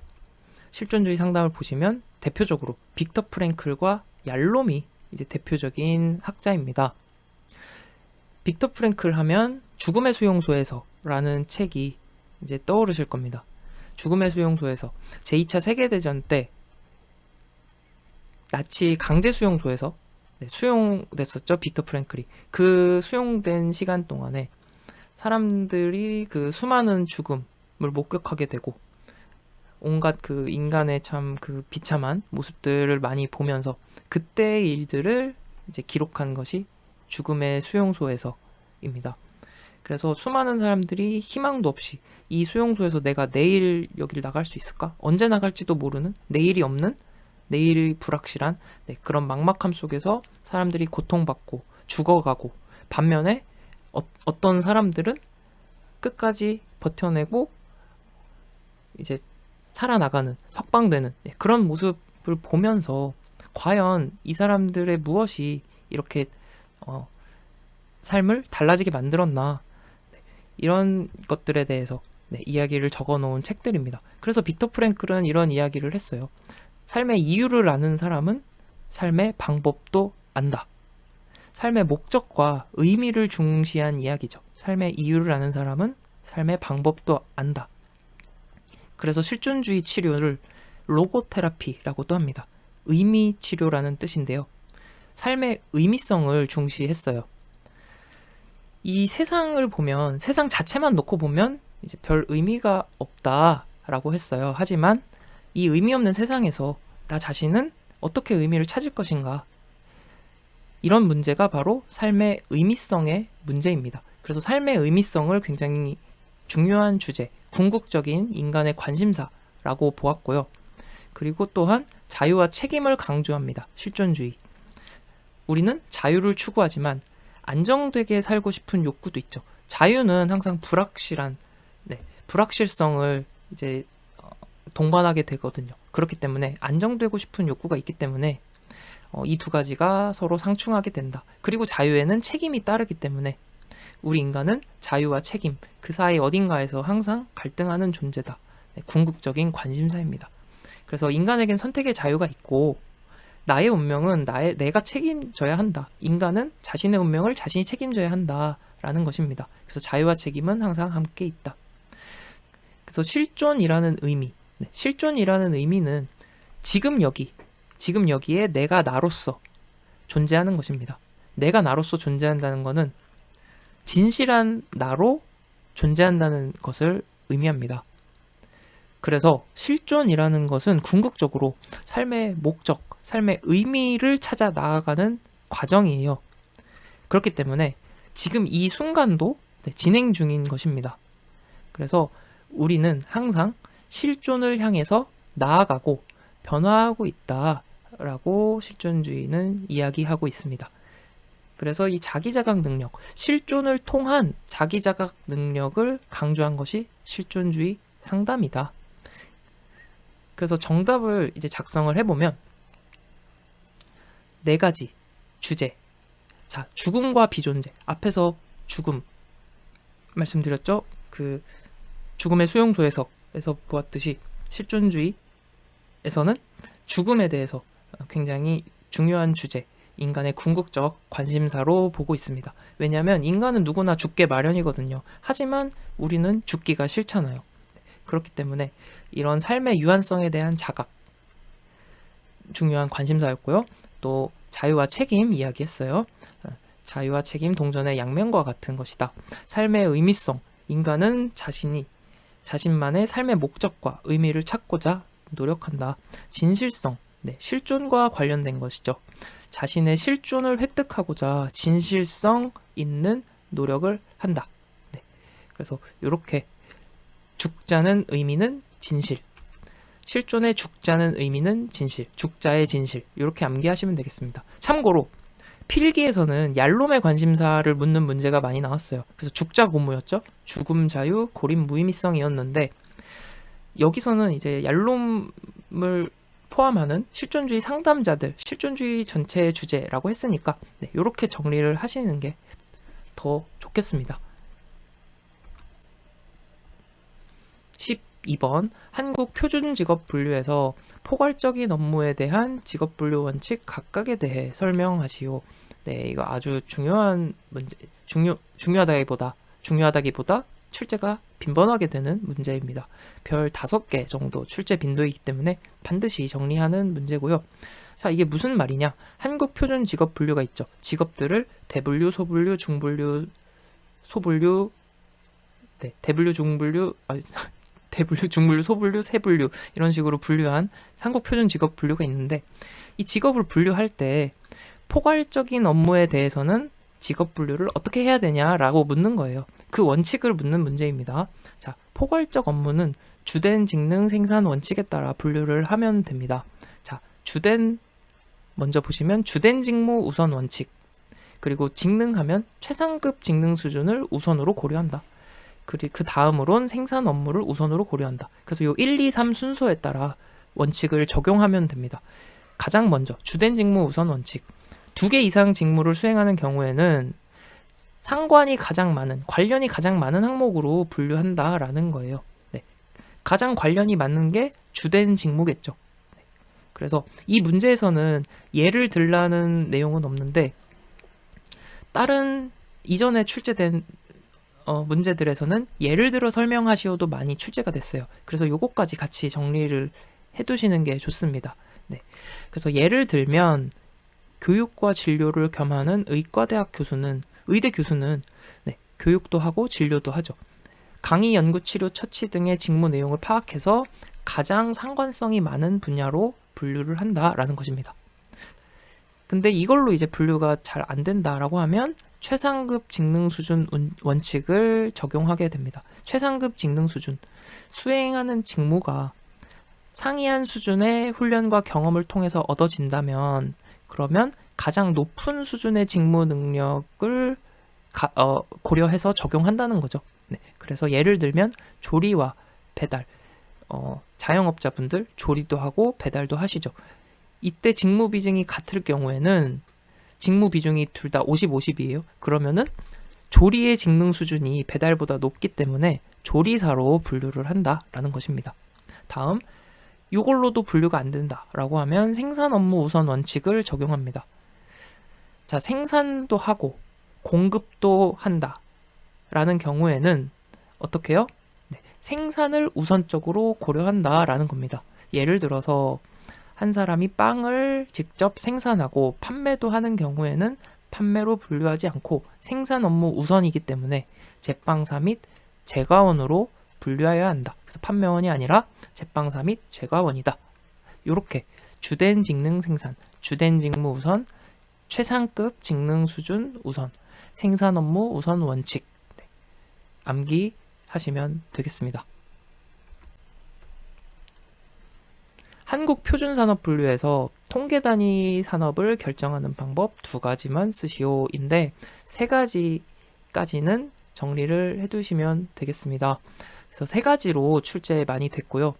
실존주의 상담을 보시면 대표적으로 빅터 프랭클과 얄롬이 이제 대표적인 학자입니다. 빅터 프랭클 하면 죽음의 수용소에서라는 책이 이제 떠오르실 겁니다. 죽음의 수용소에서 제2차 세계대전 때 나치 강제 수용소에서 수용됐었죠. 빅터 프랭클이. 그 수용된 시간 동안에 사람들이 그 수많은 죽음을 목격하게 되고 온갖 그 인간의 참 그 비참한 모습들을 많이 보면서 그때의 일들을 이제 기록한 것이 죽음의 수용소에서입니다. 그래서 수많은 사람들이 희망도 없이 이 수용소에서 내가 내일 여기를 나갈 수 있을까? 언제 나갈지도 모르는, 내일이 없는, 내일이 불확실한 그런 막막함 속에서 사람들이 고통받고 죽어가고, 반면에 어떤 사람들은 끝까지 버텨내고 이제 살아나가는, 석방되는 그런 모습을 보면서 과연 이 사람들의 무엇이 이렇게 삶을 달라지게 만들었나, 이런 것들에 대해서 이야기를 적어놓은 책들입니다. 그래서 빅터 프랭클은 이런 이야기를 했어요. 삶의 이유를 아는 사람은 삶의 방법도 안다. 삶의 목적과 의미를 중시한 이야기죠. 삶의 이유를 아는 사람은 삶의 방법도 안다. 그래서 실존주의 치료를 로고테라피라고도 합니다. 의미 치료라는 뜻인데요. 삶의 의미성을 중시했어요. 이 세상을 보면, 세상 자체만 놓고 보면 이제 별 의미가 없다라고 했어요. 하지만 이 의미 없는 세상에서 나 자신은 어떻게 의미를 찾을 것인가? 이런 문제가 바로 삶의 의미성의 문제입니다. 그래서 삶의 의미성을 굉장히 중요한 주제, 궁극적인 인간의 관심사라고 보았고요. 그리고 또한 자유와 책임을 강조합니다. 실존주의. 우리는 자유를 추구하지만 안정되게 살고 싶은 욕구도 있죠. 자유는 항상 불확실한, 불확실성을 이제 동반하게 되거든요. 그렇기 때문에 안정되고 싶은 욕구가 있기 때문에 이 두 가지가 서로 상충하게 된다. 그리고 자유에는 책임이 따르기 때문에 우리 인간은 자유와 책임, 그 사이 어딘가에서 항상 갈등하는 존재다. 궁극적인 관심사입니다. 그래서 인간에겐 선택의 자유가 있고 나의 운명은 내가 책임져야 한다. 인간은 자신의 운명을 자신이 책임져야 한다라는 것입니다. 그래서 자유와 책임은 항상 함께 있다. 그래서 실존이라는 의미, 실존이라는 의미는 지금 여기에 내가 나로서 존재하는 것입니다. 내가 나로서 존재한다는 것은 진실한 나로 존재한다는 것을 의미합니다. 그래서 실존이라는 것은 궁극적으로 삶의 목적, 삶의 의미를 찾아 나아가는 과정이에요. 그렇기 때문에 지금 이 순간도 진행 중인 것입니다. 그래서 우리는 항상 실존을 향해서 나아가고 변화하고 있다라고 실존주의는 이야기하고 있습니다. 그래서 이 자기자각 능력, 실존을 통한 자기자각 능력을 강조한 것이 실존주의 상담이다. 그래서 정답을 이제 작성을 해보면 4가지 주제. 자, 죽음과 비존재. 앞에서 죽음 말씀드렸죠? 그 죽음의 수용소에서 보았듯이 실존주의에서는 죽음에 대해서 굉장히 중요한 주제, 인간의 궁극적 관심사로 보고 있습니다. 왜냐하면 인간은 누구나 죽게 마련이거든요. 하지만 우리는 죽기가 싫잖아요. 그렇기 때문에 이런 삶의 유한성에 대한 자각, 중요한 관심사였고요. 또 자유와 책임 이야기했어요. 자유와 책임 동전의 양면과 같은 것이다. 삶의 의미성, 인간은 자신만의 삶의 목적과 의미를 찾고자 노력한다. 진실성, 실존과 관련된 것이죠. 자신의 실존을 획득하고자 진실성 있는 노력을 한다. 그래서 이렇게 죽자는 의미는 진실, 실존의 죽자는 의미는 진실, 죽자의 진실, 이렇게 암기하시면 되겠습니다. 참고로 필기에서는 얄롬의 관심사를 묻는 문제가 많이 나왔어요. 그래서 죽자 고무였죠. 죽음 자유 고림 무의미성이었는데 여기서는 이제 얄롬을 포함하는 실존주의 상담자들, 실존주의 전체의 주제라고 했으니까 이렇게 정리를 하시는 게 더 좋겠습니다. 12번 한국 표준 직업 분류에서 포괄적인 업무에 대한 직업 분류 원칙 각각에 대해 설명하시오. 네, 이거 아주 중요한 문제, 중요하다기보다 출제가 빈번하게 되는 문제입니다. 별 5개 정도 출제 빈도이기 때문에 반드시 정리하는 문제고요. 자, 이게 무슨 말이냐? 한국 표준 직업 분류가 있죠. 직업들을 대분류, 소분류, 중분류, 소분류, 대분류, 중분류, 대분류, 중분류, 소분류, 세분류 이런 식으로 분류한 한국 표준 직업 분류가 있는데 이 직업을 분류할 때 포괄적인 업무에 대해서는 직업 분류를 어떻게 해야 되냐라고 묻는 거예요. 그 원칙을 묻는 문제입니다. 자, 포괄적 업무는 주된 직능 생산 원칙에 따라 분류를 하면 됩니다. 자, 먼저 보시면 주된 직무 우선 원칙, 그리고 직능하면 최상급 직능 수준을 우선으로 고려한다. 그리고 그 다음으론 생산 업무를 우선으로 고려한다. 그래서 요 1, 2, 3 순서에 따라 원칙을 적용하면 됩니다. 가장 먼저 주된 직무 우선 원칙. 2개 이상 직무를 수행하는 경우에는 상관이 가장 많은, 관련이 가장 많은 항목으로 분류한다라는 거예요. 네. 가장 관련이 많은 게 주된 직무겠죠. 네. 그래서 이 문제에서는 예를 들라는 내용은 없는데 다른 이전에 출제된 문제들에서는 예를 들어 설명하시오도 많이 출제가 됐어요. 그래서 요거까지 같이 정리를 해두시는 게 좋습니다. 네. 그래서 예를 들면 교육과 진료를 겸하는 의과대학 교수는, 의대 교수는 교육도 하고 진료도 하죠. 강의, 연구, 치료, 처치 등의 직무 내용을 파악해서 가장 상관성이 많은 분야로 분류를 한다라는 것입니다. 근데 이걸로 이제 분류가 잘 안 된다라고 하면 최상급 직능 수준 원칙을 적용하게 됩니다. 최상급 직능 수준, 수행하는 직무가 상이한 수준의 훈련과 경험을 통해서 얻어진다면 그러면 가장 높은 수준의 직무 능력을 고려해서 적용한다는 거죠. 네, 그래서 예를 들면 조리와 배달, 자영업자분들 조리도 하고 배달도 하시죠. 이때 직무 비중이 같을 경우에는 직무 비중이 둘 다 50, 50이에요. 그러면은 조리의 직능 수준이 배달보다 높기 때문에 조리사로 분류를 한다라는 것입니다. 다음, 이걸로도 분류가 안 된다라고 하면 생산 업무 우선 원칙을 적용합니다. 자, 생산도 하고 공급도 한다라는 경우에는 어떻게 해요? 네, 생산을 우선적으로 고려한다라는 겁니다. 예를 들어서 한 사람이 빵을 직접 생산하고 판매도 하는 경우에는 판매로 분류하지 않고 생산 업무 우선이기 때문에 제빵사 및 제과원으로 분류하여야 한다. 그래서 판매원이 아니라 제빵사 및 제과원이다. 이렇게 주된 직능 생산, 주된 직무 우선, 최상급 직능 수준 우선, 생산 업무 우선 원칙 암기하시면 되겠습니다. 한국 표준산업 분류에서 통계 단위 산업을 결정하는 방법 2가지만 쓰시오인데 3가지까지는 정리를 해두시면 되겠습니다. 그래서 3가지로 출제 많이 됐고요.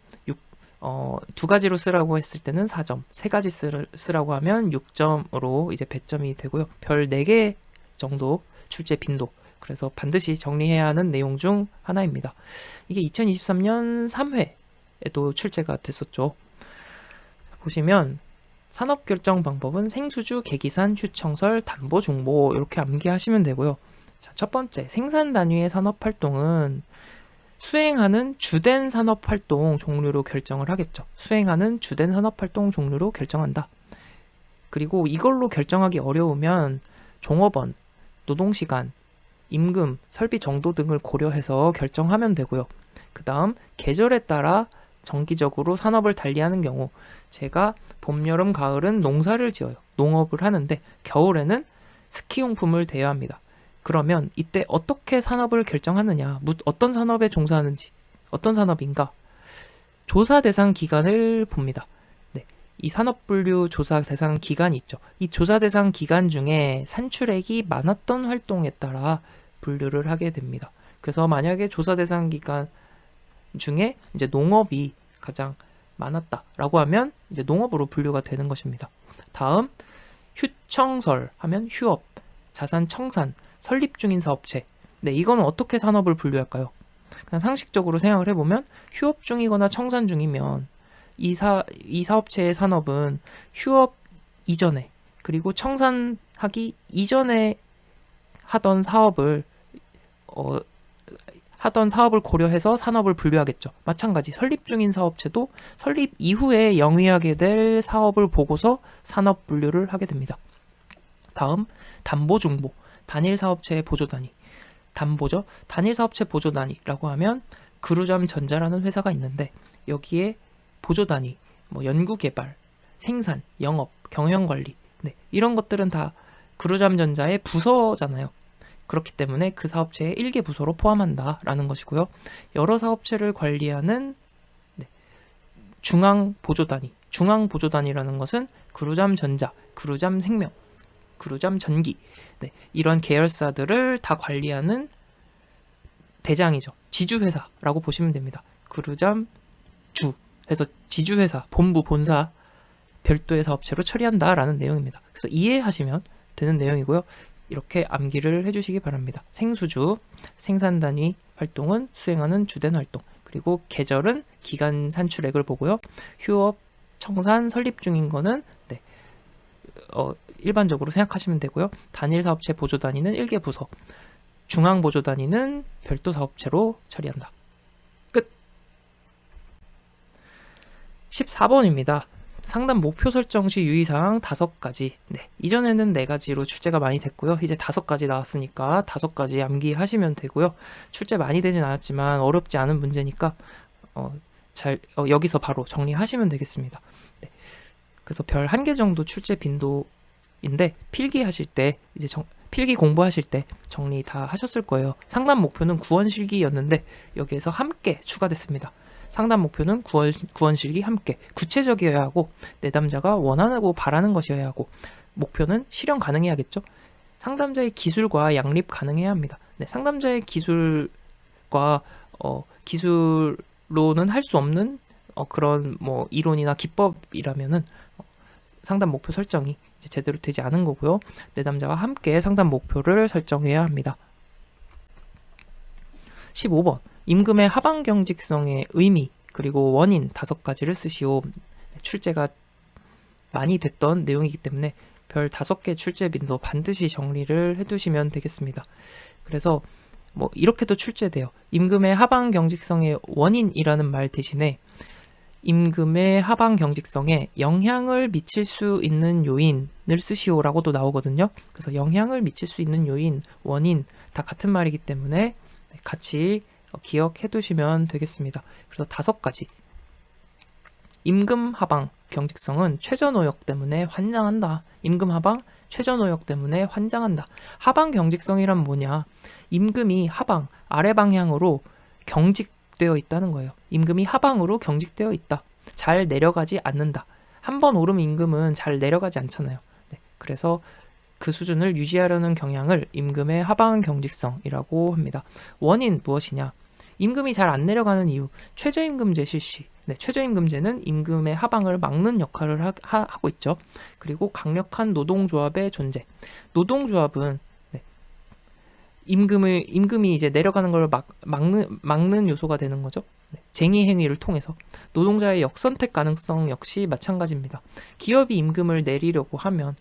2가지로 쓰라고 했을 때는 4점, 3가지 쓰라고 하면 6점으로 이제 배점이 되고요. 별 4개 정도 출제 빈도. 그래서 반드시 정리해야 하는 내용 중 하나입니다. 이게 2023년 3회에도 출제가 됐었죠. 보시면 산업 결정 방법은 생수주, 계기산, 휴청설, 담보, 중보 이렇게 암기하시면 되고요. 자, 첫 번째, 생산 단위의 산업 활동은 수행하는 주된 산업 활동 종류로 결정을 하겠죠. 수행하는 주된 산업 활동 종류로 결정한다. 그리고 이걸로 결정하기 어려우면 종업원, 노동시간, 임금, 설비 정도 등을 고려해서 결정하면 되고요. 그 다음 계절에 따라 정기적으로 산업을 달리하는 경우 제가 봄, 여름, 가을은 농사를 지어요. 농업을 하는데 겨울에는 스키용품을 대여합니다. 그러면 이때 어떻게 산업을 결정하느냐, 어떤 산업에 종사하는지, 어떤 산업인가, 조사 대상 기간을 봅니다. 네, 이 산업분류 조사 대상 기간이 있죠. 이 조사 대상 기간 중에 산출액이 많았던 활동에 따라 분류를 하게 됩니다. 그래서 만약에 조사 대상 기간 중에 이제 농업이 가장 많았다라고 하면 이제 농업으로 분류가 되는 것입니다. 다음 휴청설 하면 휴업, 자산 청산, 설립 중인 사업체. 네, 이거는 어떻게 산업을 분류할까요? 그냥 상식적으로 생각을 해보면 휴업 중이거나 청산 중이면 이 사업체의 산업은 휴업 이전에 그리고 청산하기 이전에 하던 사업을 고려해서 산업을 분류하겠죠. 마찬가지 설립 중인 사업체도 설립 이후에 영위하게 될 사업을 보고서 산업 분류를 하게 됩니다. 다음 담보중보, 단일 사업체의 보조단위. 담보죠. 단일 사업체 보조단위라고 하면 그루잠전자라는 회사가 있는데 여기에 보조단위, 뭐 연구개발, 생산, 영업, 경영관리, 네, 이런 것들은 다 그루잠전자의 부서잖아요. 그렇기 때문에 그 사업체의 일개 부서로 포함한다라는 것이고요. 여러 사업체를 관리하는 중앙보조단위. 중앙보조단위라는 것은 그루잠전자, 그루잠생명, 그루잠전기, 네, 이런 계열사들을 다 관리하는 대장이죠. 지주회사라고 보시면 됩니다. 그루잠주 해서 지주회사, 본부, 본사 별도의 사업체로 처리한다라는 내용입니다. 그래서 이해하시면 되는 내용이고요. 이렇게 암기를 해주시기 바랍니다. 생수주, 생산단위 활동은 수행하는 주된 활동, 그리고 계절은 기간 산출액을 보고요. 휴업, 청산, 설립 중인 거는 일반적으로 생각하시면 되고요. 단일 사업체 보조단위는 일개 부서, 중앙 보조단위는 별도 사업체로 처리한다. 끝. 14번입니다. 상담 목표 설정 시 유의사항 5가지. 네, 이전에는 4가지로 출제가 많이 됐고요. 이제 5가지 나왔으니까 5가지 암기하시면 되고요. 출제 많이 되진 않았지만 어렵지 않은 문제니까 여기서 바로 정리하시면 되겠습니다. 네, 그래서 별 1개 정도 출제 빈도인데 필기 하실 때 이제 필기 공부하실 때 정리 다 하셨을 거예요. 상담 목표는 구원실기였는데 여기에서 함께 추가됐습니다. 상담 목표는 구원실기 함께 구체적이어야 하고 내담자가 원하고 바라는 것이어야 하고 목표는 실현 가능해야겠죠. 상담자의 기술과 양립 가능해야 합니다. 네, 상담자의 기술과 기술로는 할 수 없는 그런 뭐 이론이나 기법이라면은 상담 목표 설정이 이제 제대로 되지 않은 거고요. 내담자와 함께 상담 목표를 설정해야 합니다. 15번 임금의 하방 경직성의 의미 그리고 원인 5가지를 쓰시오. 출제가 많이 됐던 내용이기 때문에 별 5개 출제 빈도 반드시 정리를 해두시면 되겠습니다. 그래서 뭐 이렇게도 출제돼요. 임금의 하방 경직성의 원인이라는 말 대신에 임금의 하방 경직성에 영향을 미칠 수 있는 요인을 쓰시오라고도 나오거든요. 그래서 영향을 미칠 수 있는 요인, 원인 다 같은 말이기 때문에 같이 기억해 두시면 되겠습니다. 그래서 5가지. 임금 하방 경직성은 최저노역 때문에 환장한다. 임금 하방 최저노역 때문에 환장한다. 하방 경직성이란 뭐냐? 임금이 하방 아래 방향으로 경직되어 있다는 거예요. 임금이 하방으로 경직되어 있다. 잘 내려가지 않는다. 한 번 오름 임금은 잘 내려가지 않잖아요. 네, 그래서 그 수준을 유지하려는 경향을 임금의 하방 경직성이라고 합니다. 원인 무엇이냐? 임금이 잘 안 내려가는 이유, 최저임금제 실시. 네, 최저임금제는 임금의 하방을 막는 역할을 하고 있죠. 그리고 강력한 노동조합의 존재. 노동조합은 임금이 이제 내려가는 걸 막는 요소가 되는 거죠. 네, 쟁의 행위를 통해서. 노동자의 역선택 가능성 역시 마찬가지입니다. 기업이 임금을 내리려고 하면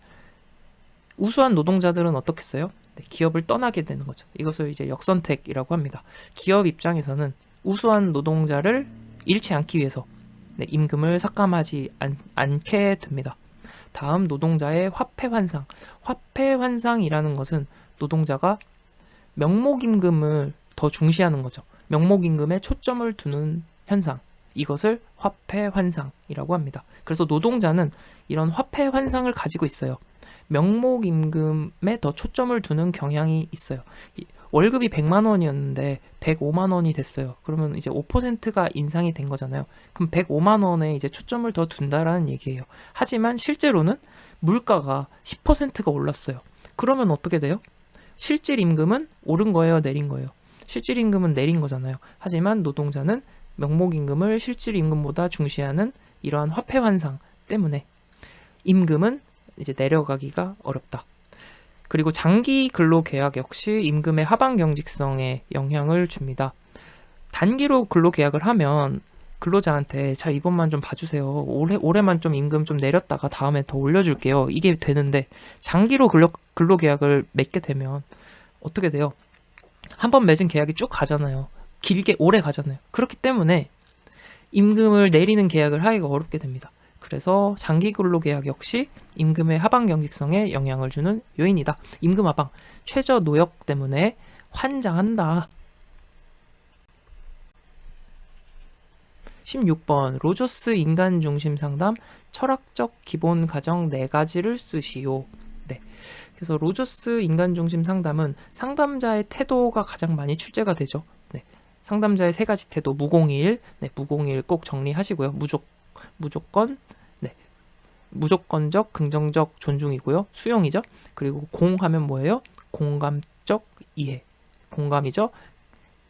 우수한 노동자들은 어떻겠어요? 네, 기업을 떠나게 되는 거죠. 이것을 이제 역선택이라고 합니다. 기업 입장에서는 우수한 노동자를 잃지 않기 위해서 임금을 삭감하지 않게 됩니다. 다음 노동자의 화폐 환상. 화폐 환상이라는 것은 노동자가 명목임금을 더 중시하는 거죠. 명목임금에 초점을 두는 현상. 이것을 화폐 환상이라고 합니다. 그래서 노동자는 이런 화폐 환상을 가지고 있어요. 명목임금에 더 초점을 두는 경향이 있어요. 월급이 100만 원이었는데 105만 원이 됐어요. 그러면 이제 5%가 인상이 된 거잖아요. 그럼 105만 원에 이제 초점을 더 둔다라는 얘기예요. 하지만 실제로는 물가가 10%가 올랐어요. 그러면 어떻게 돼요? 실질 임금은 오른 거예요, 내린 거예요? 실질 임금은 내린 거잖아요. 하지만 노동자는 명목 임금을 실질 임금보다 중시하는 이러한 화폐 환상 때문에 임금은 이제 내려가기가 어렵다. 그리고 장기 근로 계약 역시 임금의 하방 경직성에 영향을 줍니다. 단기로 근로 계약을 하면 근로자한테 잘 이번만 좀 봐주세요. 올해만 좀 임금 좀 내렸다가 다음에 더 올려줄게요. 이게 되는데 장기로 근로 계약을 맺게 되면 어떻게 돼요? 한번 맺은 계약이 쭉 가잖아요. 길게 오래 가잖아요. 그렇기 때문에 임금을 내리는 계약을 하기가 어렵게 됩니다. 그래서 장기 근로 계약 역시 임금의 하방 경직성에 영향을 주는 요인이다. 임금 하방, 최저 노역 때문에 환장한다. 16번 로저스 인간 중심 상담 철학적 기본 가정 4가지를 쓰시오. 네. 그래서 로저스 인간 중심 상담은 상담자의 태도가 가장 많이 출제가 되죠. 네. 상담자의 3가지 태도, 무공일, 네, 무공일 꼭 정리하시고요. 무조건, 네, 무조건적, 긍정적 존중이고요. 수용이죠. 그리고 공하면 뭐예요? 공감적 이해, 공감이죠.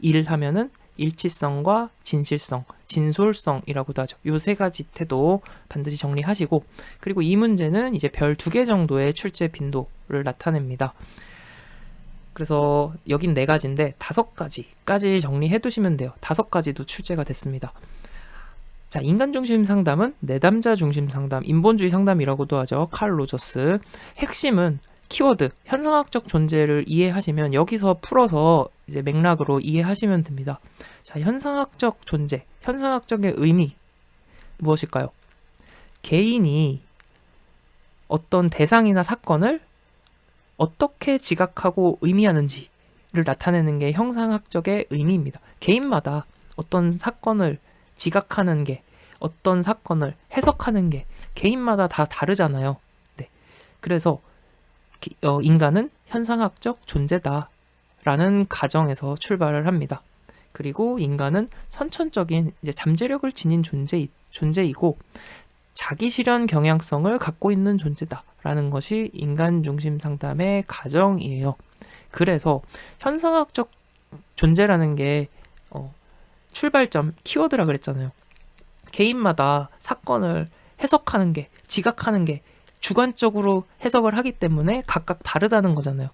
일하면은 일치성과 진실성, 진솔성이라고도 하죠. 요 3가지 태도 반드시 정리하시고, 그리고 이 문제는 이제 별 2개 정도의 출제 빈도를 나타냅니다. 그래서 여긴 4가지인데 5가지까지 정리해 두시면 돼요. 5가지도 출제가 됐습니다. 자, 인간 중심 상담은 내담자 중심 상담, 인본주의 상담이라고도 하죠. 칼 로저스. 핵심은 키워드, 현상학적 존재를 이해하시면 여기서 풀어서 이제 맥락으로 이해하시면 됩니다. 자, 현상학적 존재, 현상학적의 의미 무엇일까요? 개인이 어떤 대상이나 사건을 어떻게 지각하고 의미하는지를 나타내는 게 형상학적의 의미입니다. 개인마다 어떤 사건을 지각하는 게, 어떤 사건을 해석하는 게 개인마다 다 다르잖아요. 네. 그래서 인간은 현상학적 존재다라는 가정에서 출발을 합니다. 그리고 인간은 선천적인 이제 잠재력을 지닌 존재이고 자기 실현 경향성을 갖고 있는 존재다라는 것이 인간 중심 상담의 가정이에요. 그래서 현상학적 존재라는 게 출발점, 키워드라 그랬잖아요. 개인마다 사건을 해석하는 게, 지각하는 게 주관적으로 해석을 하기 때문에 각각 다르다는 거잖아요.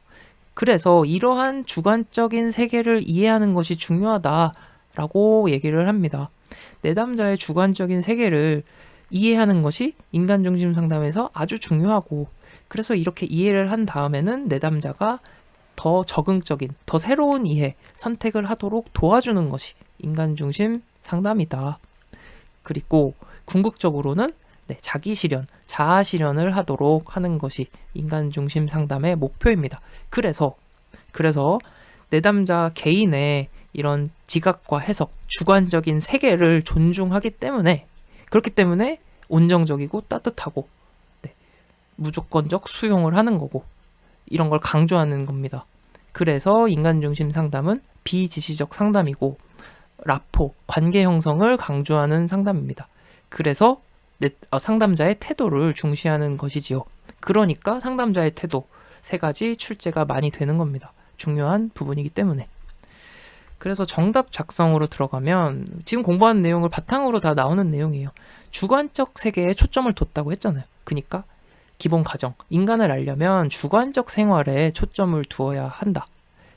그래서 이러한 주관적인 세계를 이해하는 것이 중요하다라고 얘기를 합니다. 내담자의 주관적인 세계를 이해하는 것이 인간 중심 상담에서 아주 중요하고, 그래서 이렇게 이해를 한 다음에는 내담자가 더 적응적인, 더 새로운 이해, 선택을 하도록 도와주는 것이 인간 중심 상담이다. 그리고 궁극적으로는 자기 실현, 자아 실현을 하도록 하는 것이 인간 중심 상담의 목표입니다. 그래서 내담자 개인의 이런 지각과 해석, 주관적인 세계를 존중하기 때문에, 그렇기 때문에 온정적이고 따뜻하고 무조건적 수용을 하는 거고, 이런 걸 강조하는 겁니다. 그래서 인간 중심 상담은 비지시적 상담이고 라포, 관계 형성을 강조하는 상담입니다. 그래서 상담자의 태도를 중시하는 것이지요. 그러니까 상담자의 태도 3가지 출제가 많이 되는 겁니다. 중요한 부분이기 때문에. 그래서 정답 작성으로 들어가면 지금 공부하는 내용을 바탕으로 다 나오는 내용이에요. 주관적 세계에 초점을 뒀다고 했잖아요. 그러니까 기본 가정, 인간을 알려면 주관적 생활에 초점을 두어야 한다.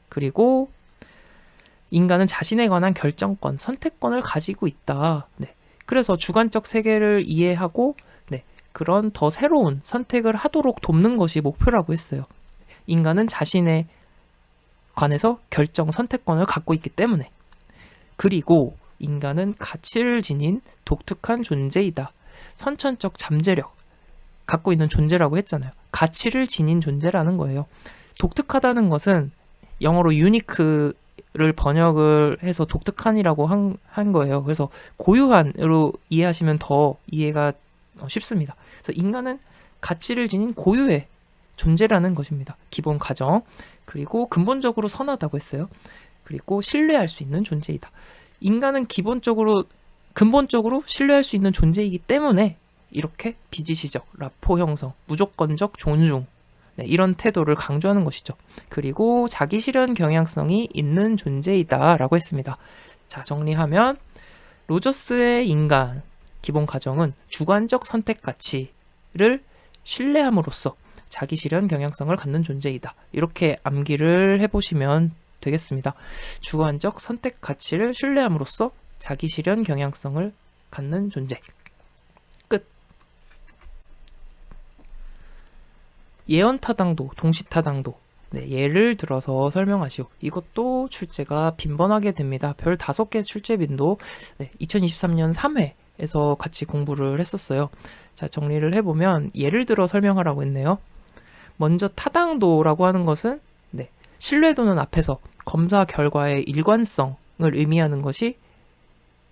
그리고 인간은 자신에 관한 결정권, 선택권을 가지고 있다. 그래서 주관적 세계를 이해하고 그런 더 새로운 선택을 하도록 돕는 것이 목표라고 했어요. 인간은 자신에 관해서 결정, 선택권을 갖고 있기 때문에. 그리고 인간은 가치를 지닌 독특한 존재이다. 선천적 잠재력 갖고 있는 존재라고 했잖아요. 가치를 지닌 존재라는 거예요. 독특하다는 것은 영어로 유니크를 번역을 해서 독특한이라고 한 거예요. 그래서 고유한으로 이해하시면 더 이해가 쉽습니다. 그래서 인간은 가치를 지닌 고유의 존재라는 것입니다. 기본 가정. 그리고 근본적으로 선하다고 했어요. 그리고 신뢰할 수 있는 존재이다. 인간은 근본적으로 신뢰할 수 있는 존재이기 때문에 이렇게 비지시적, 라포 형성, 무조건적 존중, 네, 이런 태도를 강조하는 것이죠. 그리고 자기 실현 경향성이 있는 존재이다 라고 했습니다. 자, 정리하면 로저스의 인간 기본 가정은 주관적 선택 가치를 신뢰함으로써 자기 실현 경향성을 갖는 존재이다. 이렇게 암기를 해보시면 되겠습니다. 주관적 선택 가치를 신뢰함으로써 자기 실현 경향성을 갖는 존재. 끝. 예언 타당도, 동시 타당도. 네, 예를 들어서 설명하시오. 이것도 출제가 빈번하게 됩니다. 별 5개 출제 빈도 2023년 3회에서 같이 공부를 했었어요. 자, 정리를 해보면 예를 들어 설명하라고 했네요. 먼저 타당도라고 하는 것은 신뢰도는 앞에서 검사 결과의 일관성을 의미하는 것이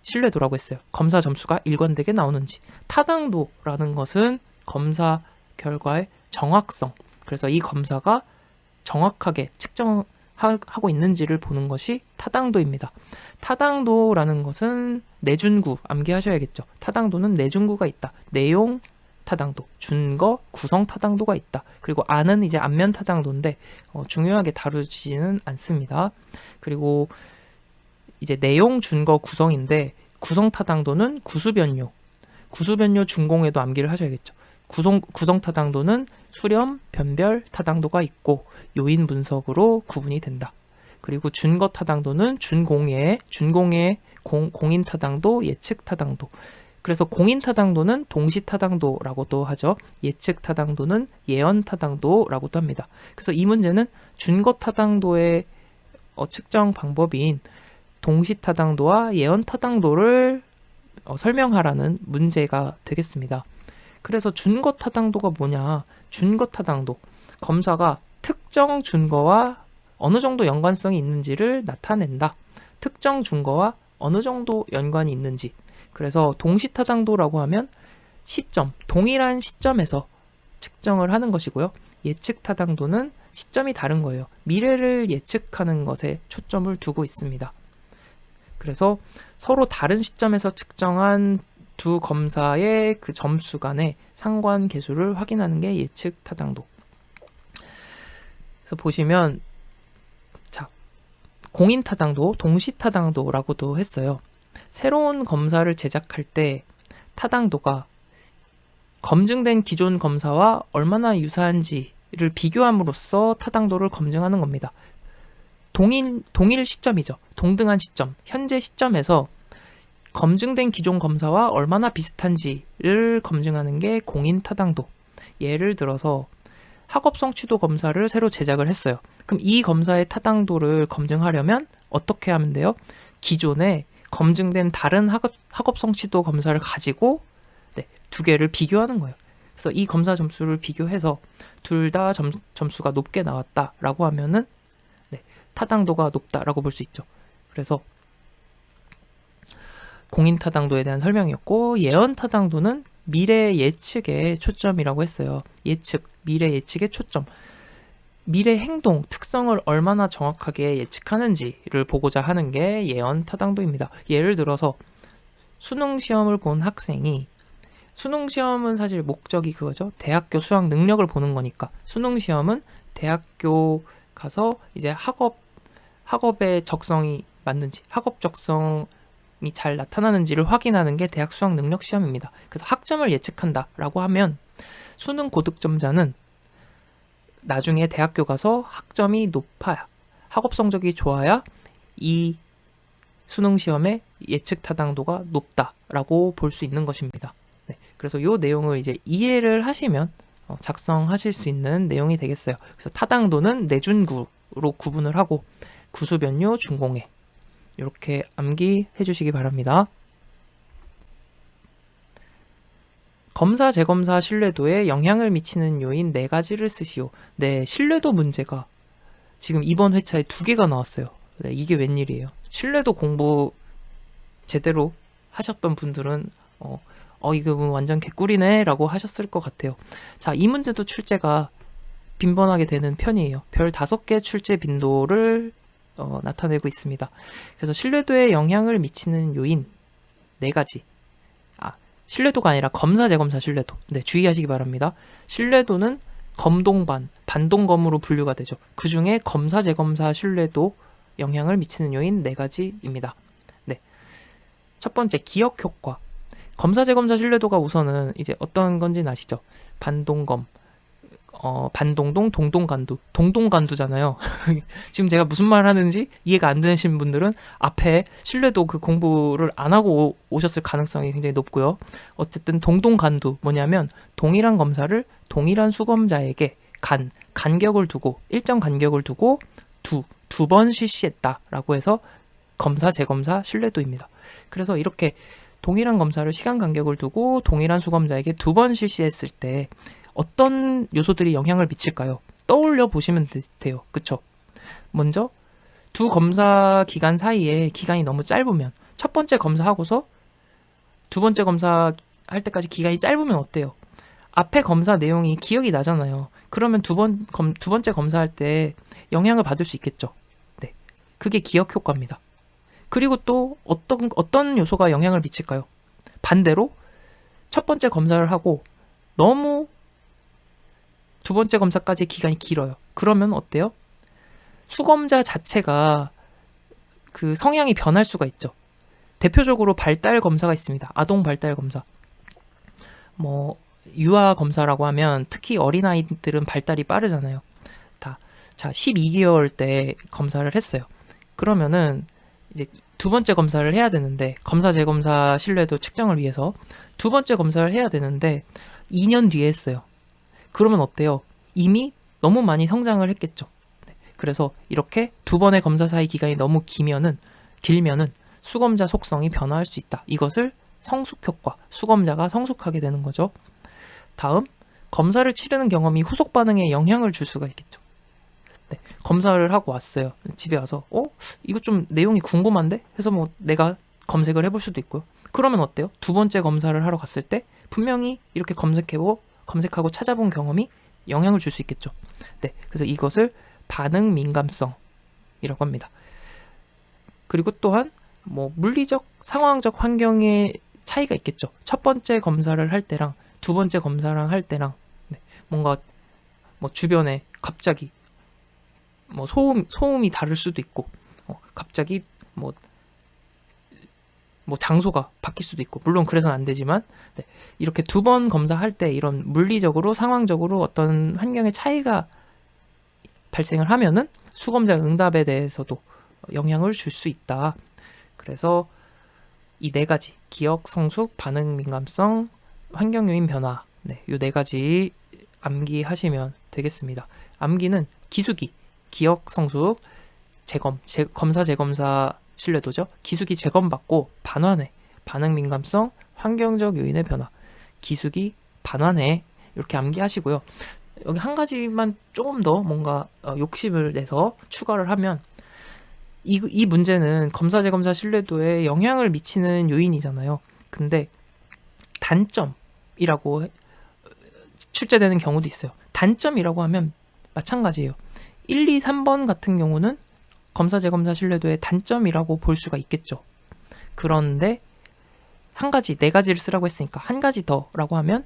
신뢰도라고 했어요. 검사 점수가 일관되게 나오는지. 타당도라는 것은 검사 결과의 정확성. 그래서 이 검사가 정확하게 측정하고 있는지를 보는 것이 타당도입니다. 타당도라는 것은 내준구, 암기하셔야겠죠. 타당도는 내준구가 있다. 내용 타당도, 준거, 구성 타당도가 있다. 그리고 안은 이제 안면 타당도인데 중요하게 다루지는 않습니다. 그리고 이제 내용, 준거, 구성인데 구성 타당도는 구수변요. 구수변요 준공에도 암기를 하셔야겠죠. 구성 타당도는 수렴, 변별 타당도가 있고 요인 분석으로 구분이 된다. 그리고 준거 타당도는 준공예, 공인 타당도, 예측 타당도. 그래서 공인 타당도는 동시 타당도라고도 하죠. 예측 타당도는 예언 타당도라고도 합니다. 그래서 이 문제는 준거 타당도의 측정 방법인 동시 타당도와 예언 타당도를 설명하라는 문제가 되겠습니다. 그래서 준거 타당도가 뭐냐? 준거 타당도. 검사가 특정 준거와 어느 정도 연관성이 있는지를 나타낸다. 특정 준거와 어느 정도 연관이 있는지. 그래서 동시 타당도라고 하면 시점, 동일한 시점에서 측정을 하는 것이고요. 예측 타당도는 시점이 다른 거예요. 미래를 예측하는 것에 초점을 두고 있습니다. 그래서 서로 다른 시점에서 측정한 두 검사의 그 점수 간의 상관계수를 확인하는 게 예측 타당도. 그래서 보시면 자, 공인 타당도, 동시 타당도라고도 했어요. 새로운 검사를 제작할 때 타당도가 검증된 기존 검사와 얼마나 유사한지를 비교함으로써 타당도를 검증하는 겁니다. 동일 시점이죠. 동등한 시점, 현재 시점에서 검증된 기존 검사와 얼마나 비슷한지를 검증하는 게 공인 타당도. 예를 들어서 학업 성취도 검사를 새로 제작을 했어요. 그럼 이 검사의 타당도를 검증하려면 어떻게 하면 돼요? 기존에 검증된 다른 학업 성취도 검사를 가지고 두 개를 비교하는 거예요. 그래서 이 검사 점수를 비교해서 둘 다 점수가 높게 나왔다라고 하면은 타당도가 높다라고 볼 수 있죠. 그래서 공인 타당도에 대한 설명이었고, 예언 타당도는 미래 예측의 초점이라고 했어요. 예측, 미래 예측의 초점. 미래 행동, 특성을 얼마나 정확하게 예측하는지를 보고자 하는 게 예언 타당도입니다. 예를 들어서 수능 시험을 본 학생이, 수능 시험은 사실 목적이 그거죠. 대학교 수학 능력을 보는 거니까. 수능 시험은 대학교 가서 이제 학업의 적성이 맞는지, 학업 적성이 잘 나타나는지를 확인하는 게 대학 수학 능력 시험입니다. 그래서 학점을 예측한다라고 하면 수능 고득점자는 나중에 대학교 가서 학점이 높아야, 학업 성적이 좋아야 이 수능 시험의 예측 타당도가 높다라고 볼 수 있는 것입니다. 그래서 이 내용을 이제 이해를 하시면 작성하실 수 있는 내용이 되겠어요. 그래서 타당도는 내준구로 구분을 하고 구수변요, 준공예 이렇게 암기해 주시기 바랍니다. 검사, 재검사 신뢰도에 영향을 미치는 요인 4가지를 쓰시오. 네, 신뢰도 문제가 지금 이번 회차에 2개가 나왔어요. 네, 이게 웬일이에요. 신뢰도 공부 제대로 하셨던 분들은 이거 완전 개꿀이네 라고 하셨을 것 같아요. 자, 이 문제도 출제가 빈번하게 되는 편이에요. 별 5개 출제 빈도를 나타내고 있습니다. 그래서 신뢰도에 영향을 미치는 요인 4가지. 신뢰도가 아니라 검사, 재검사 신뢰도. 네, 주의하시기 바랍니다. 신뢰도는 검동반, 반동검으로 분류가 되죠. 그 중에 검사, 재검사 신뢰도 영향을 미치는 요인 4가지입니다. 네. 첫 번째, 기억 효과. 검사, 재검사 신뢰도가 우선은 이제 어떤 건지는 아시죠? 반동검, 반동동, 동동간두. 동동간두잖아요. 지금 제가 무슨 말 하는지 이해가 안 되시는 분들은 앞에 신뢰도 그 공부를 안 하고 오셨을 가능성이 굉장히 높고요. 어쨌든 동동간두 뭐냐면 동일한 검사를 동일한 수검자에게 간격을 두고 일정 간격을 두고 두 번 실시했다라고 해서 검사, 재검사 신뢰도입니다. 그래서 이렇게 동일한 검사를 시간 간격을 두고 동일한 수검자에게 2번 실시했을 때 어떤 요소들이 영향을 미칠까요? 떠올려 보시면 돼요. 그쵸? 먼저 두 검사 기간 사이에 기간이 너무 짧으면 첫 번째 검사하고서 두 번째 검사 할 때까지 기간이 짧으면 어때요? 앞에 검사 내용이 기억이 나잖아요. 그러면 두 번째 검사할 때 영향을 받을 수 있겠죠. 네, 그게 기억 효과입니다. 그리고 또 어떤 요소가 영향을 미칠까요? 반대로 첫 번째 검사를 하고 너무 두 번째 검사까지 기간이 길어요. 그러면 어때요? 수검자 자체가 그 성향이 변할 수가 있죠. 대표적으로 발달 검사가 있습니다. 아동 발달 검사. 유아 검사라고 하면 특히 어린아이들은 발달이 빠르잖아요. 자, 12개월 때 검사를 했어요. 그러면은 이제 두 번째 검사를 해야 되는데 검사, 재검사 신뢰도 측정을 위해서 두 번째 검사를 해야 되는데 2년 뒤에 했어요. 그러면 어때요? 이미 너무 많이 성장을 했겠죠. 그래서 이렇게 두 번의 검사 사이 기간이 너무 길면은 수검자 속성이 변화할 수 있다. 이것을 성숙 효과, 수검자가 성숙하게 되는 거죠. 다음, 검사를 치르는 경험이 후속 반응에 영향을 줄 수가 있겠죠. 네, 검사를 하고 왔어요. 집에 와서 이거 좀 내용이 궁금한데? 해서 내가 검색을 해볼 수도 있고요. 그러면 어때요? 두 번째 검사를 하러 갔을 때 분명히 이렇게 검색하고 찾아본 경험이 영향을 줄 수 있겠죠. 네, 그래서 이것을 반응 민감성이라고 합니다. 그리고 또한 물리적, 상황적 환경의 차이가 있겠죠. 첫 번째 검사를 할 때랑 두 번째 검사랑 할 때랑 뭔가 주변에 갑자기 소음이 다를 수도 있고 갑자기 장소가 바뀔 수도 있고 물론 그래서는 안 되지만 이렇게 2번 검사할 때 이런 물리적으로 상황적으로 어떤 환경의 차이가 발생을 하면은 수검자 응답에 대해서도 영향을 줄 수 있다. 그래서 이 4가지 기억, 성숙, 반응 민감성, 환경 요인 변화 이 4가지 암기하시면 되겠습니다. 암기는 기수기, 기억, 성숙, 검사, 재검사 신뢰도죠. 기수기 재검받고 반환회, 반응 민감성, 환경적 요인의 변화, 기수기, 반환회 이렇게 암기하시고요. 여기 한 가지만 조금 더 뭔가 욕심을 내서 추가를 하면 이 문제는 검사, 재검사 신뢰도에 영향을 미치는 요인이잖아요. 근데 단점이라고 출제되는 경우도 있어요. 단점이라고 하면 마찬가지예요. 1, 2, 3번 같은 경우는 검사, 재검사 신뢰도의 단점이라고 볼 수가 있겠죠. 그런데 한 가지, 4가지를 쓰라고 했으니까 한 가지 더라고 하면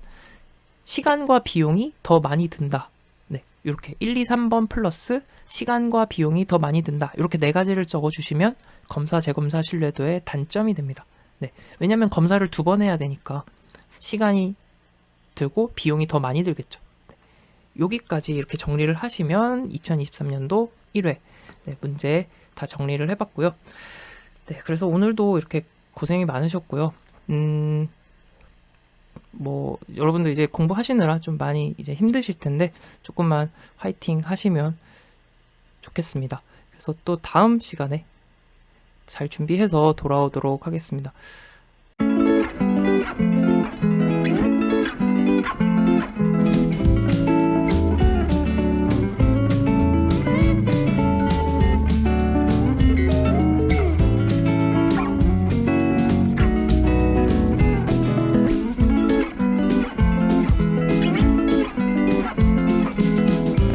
시간과 비용이 더 많이 든다. 네, 이렇게 1, 2, 3번 플러스 시간과 비용이 더 많이 든다. 이렇게 4가지를 적어주시면 검사, 재검사 신뢰도의 단점이 됩니다. 네, 왜냐하면 검사를 2번 해야 되니까 시간이 들고 비용이 더 많이 들겠죠. 네, 여기까지 이렇게 정리를 하시면 2023년도 1회 문제 다 정리를 해봤고요. 네, 그래서 오늘도 이렇게 고생이 많으셨고요. 여러분들 이제 공부하시느라 좀 많이 이제 힘드실 텐데 조금만 화이팅 하시면 좋겠습니다. 그래서 또 다음 시간에 잘 준비해서 돌아오도록 하겠습니다.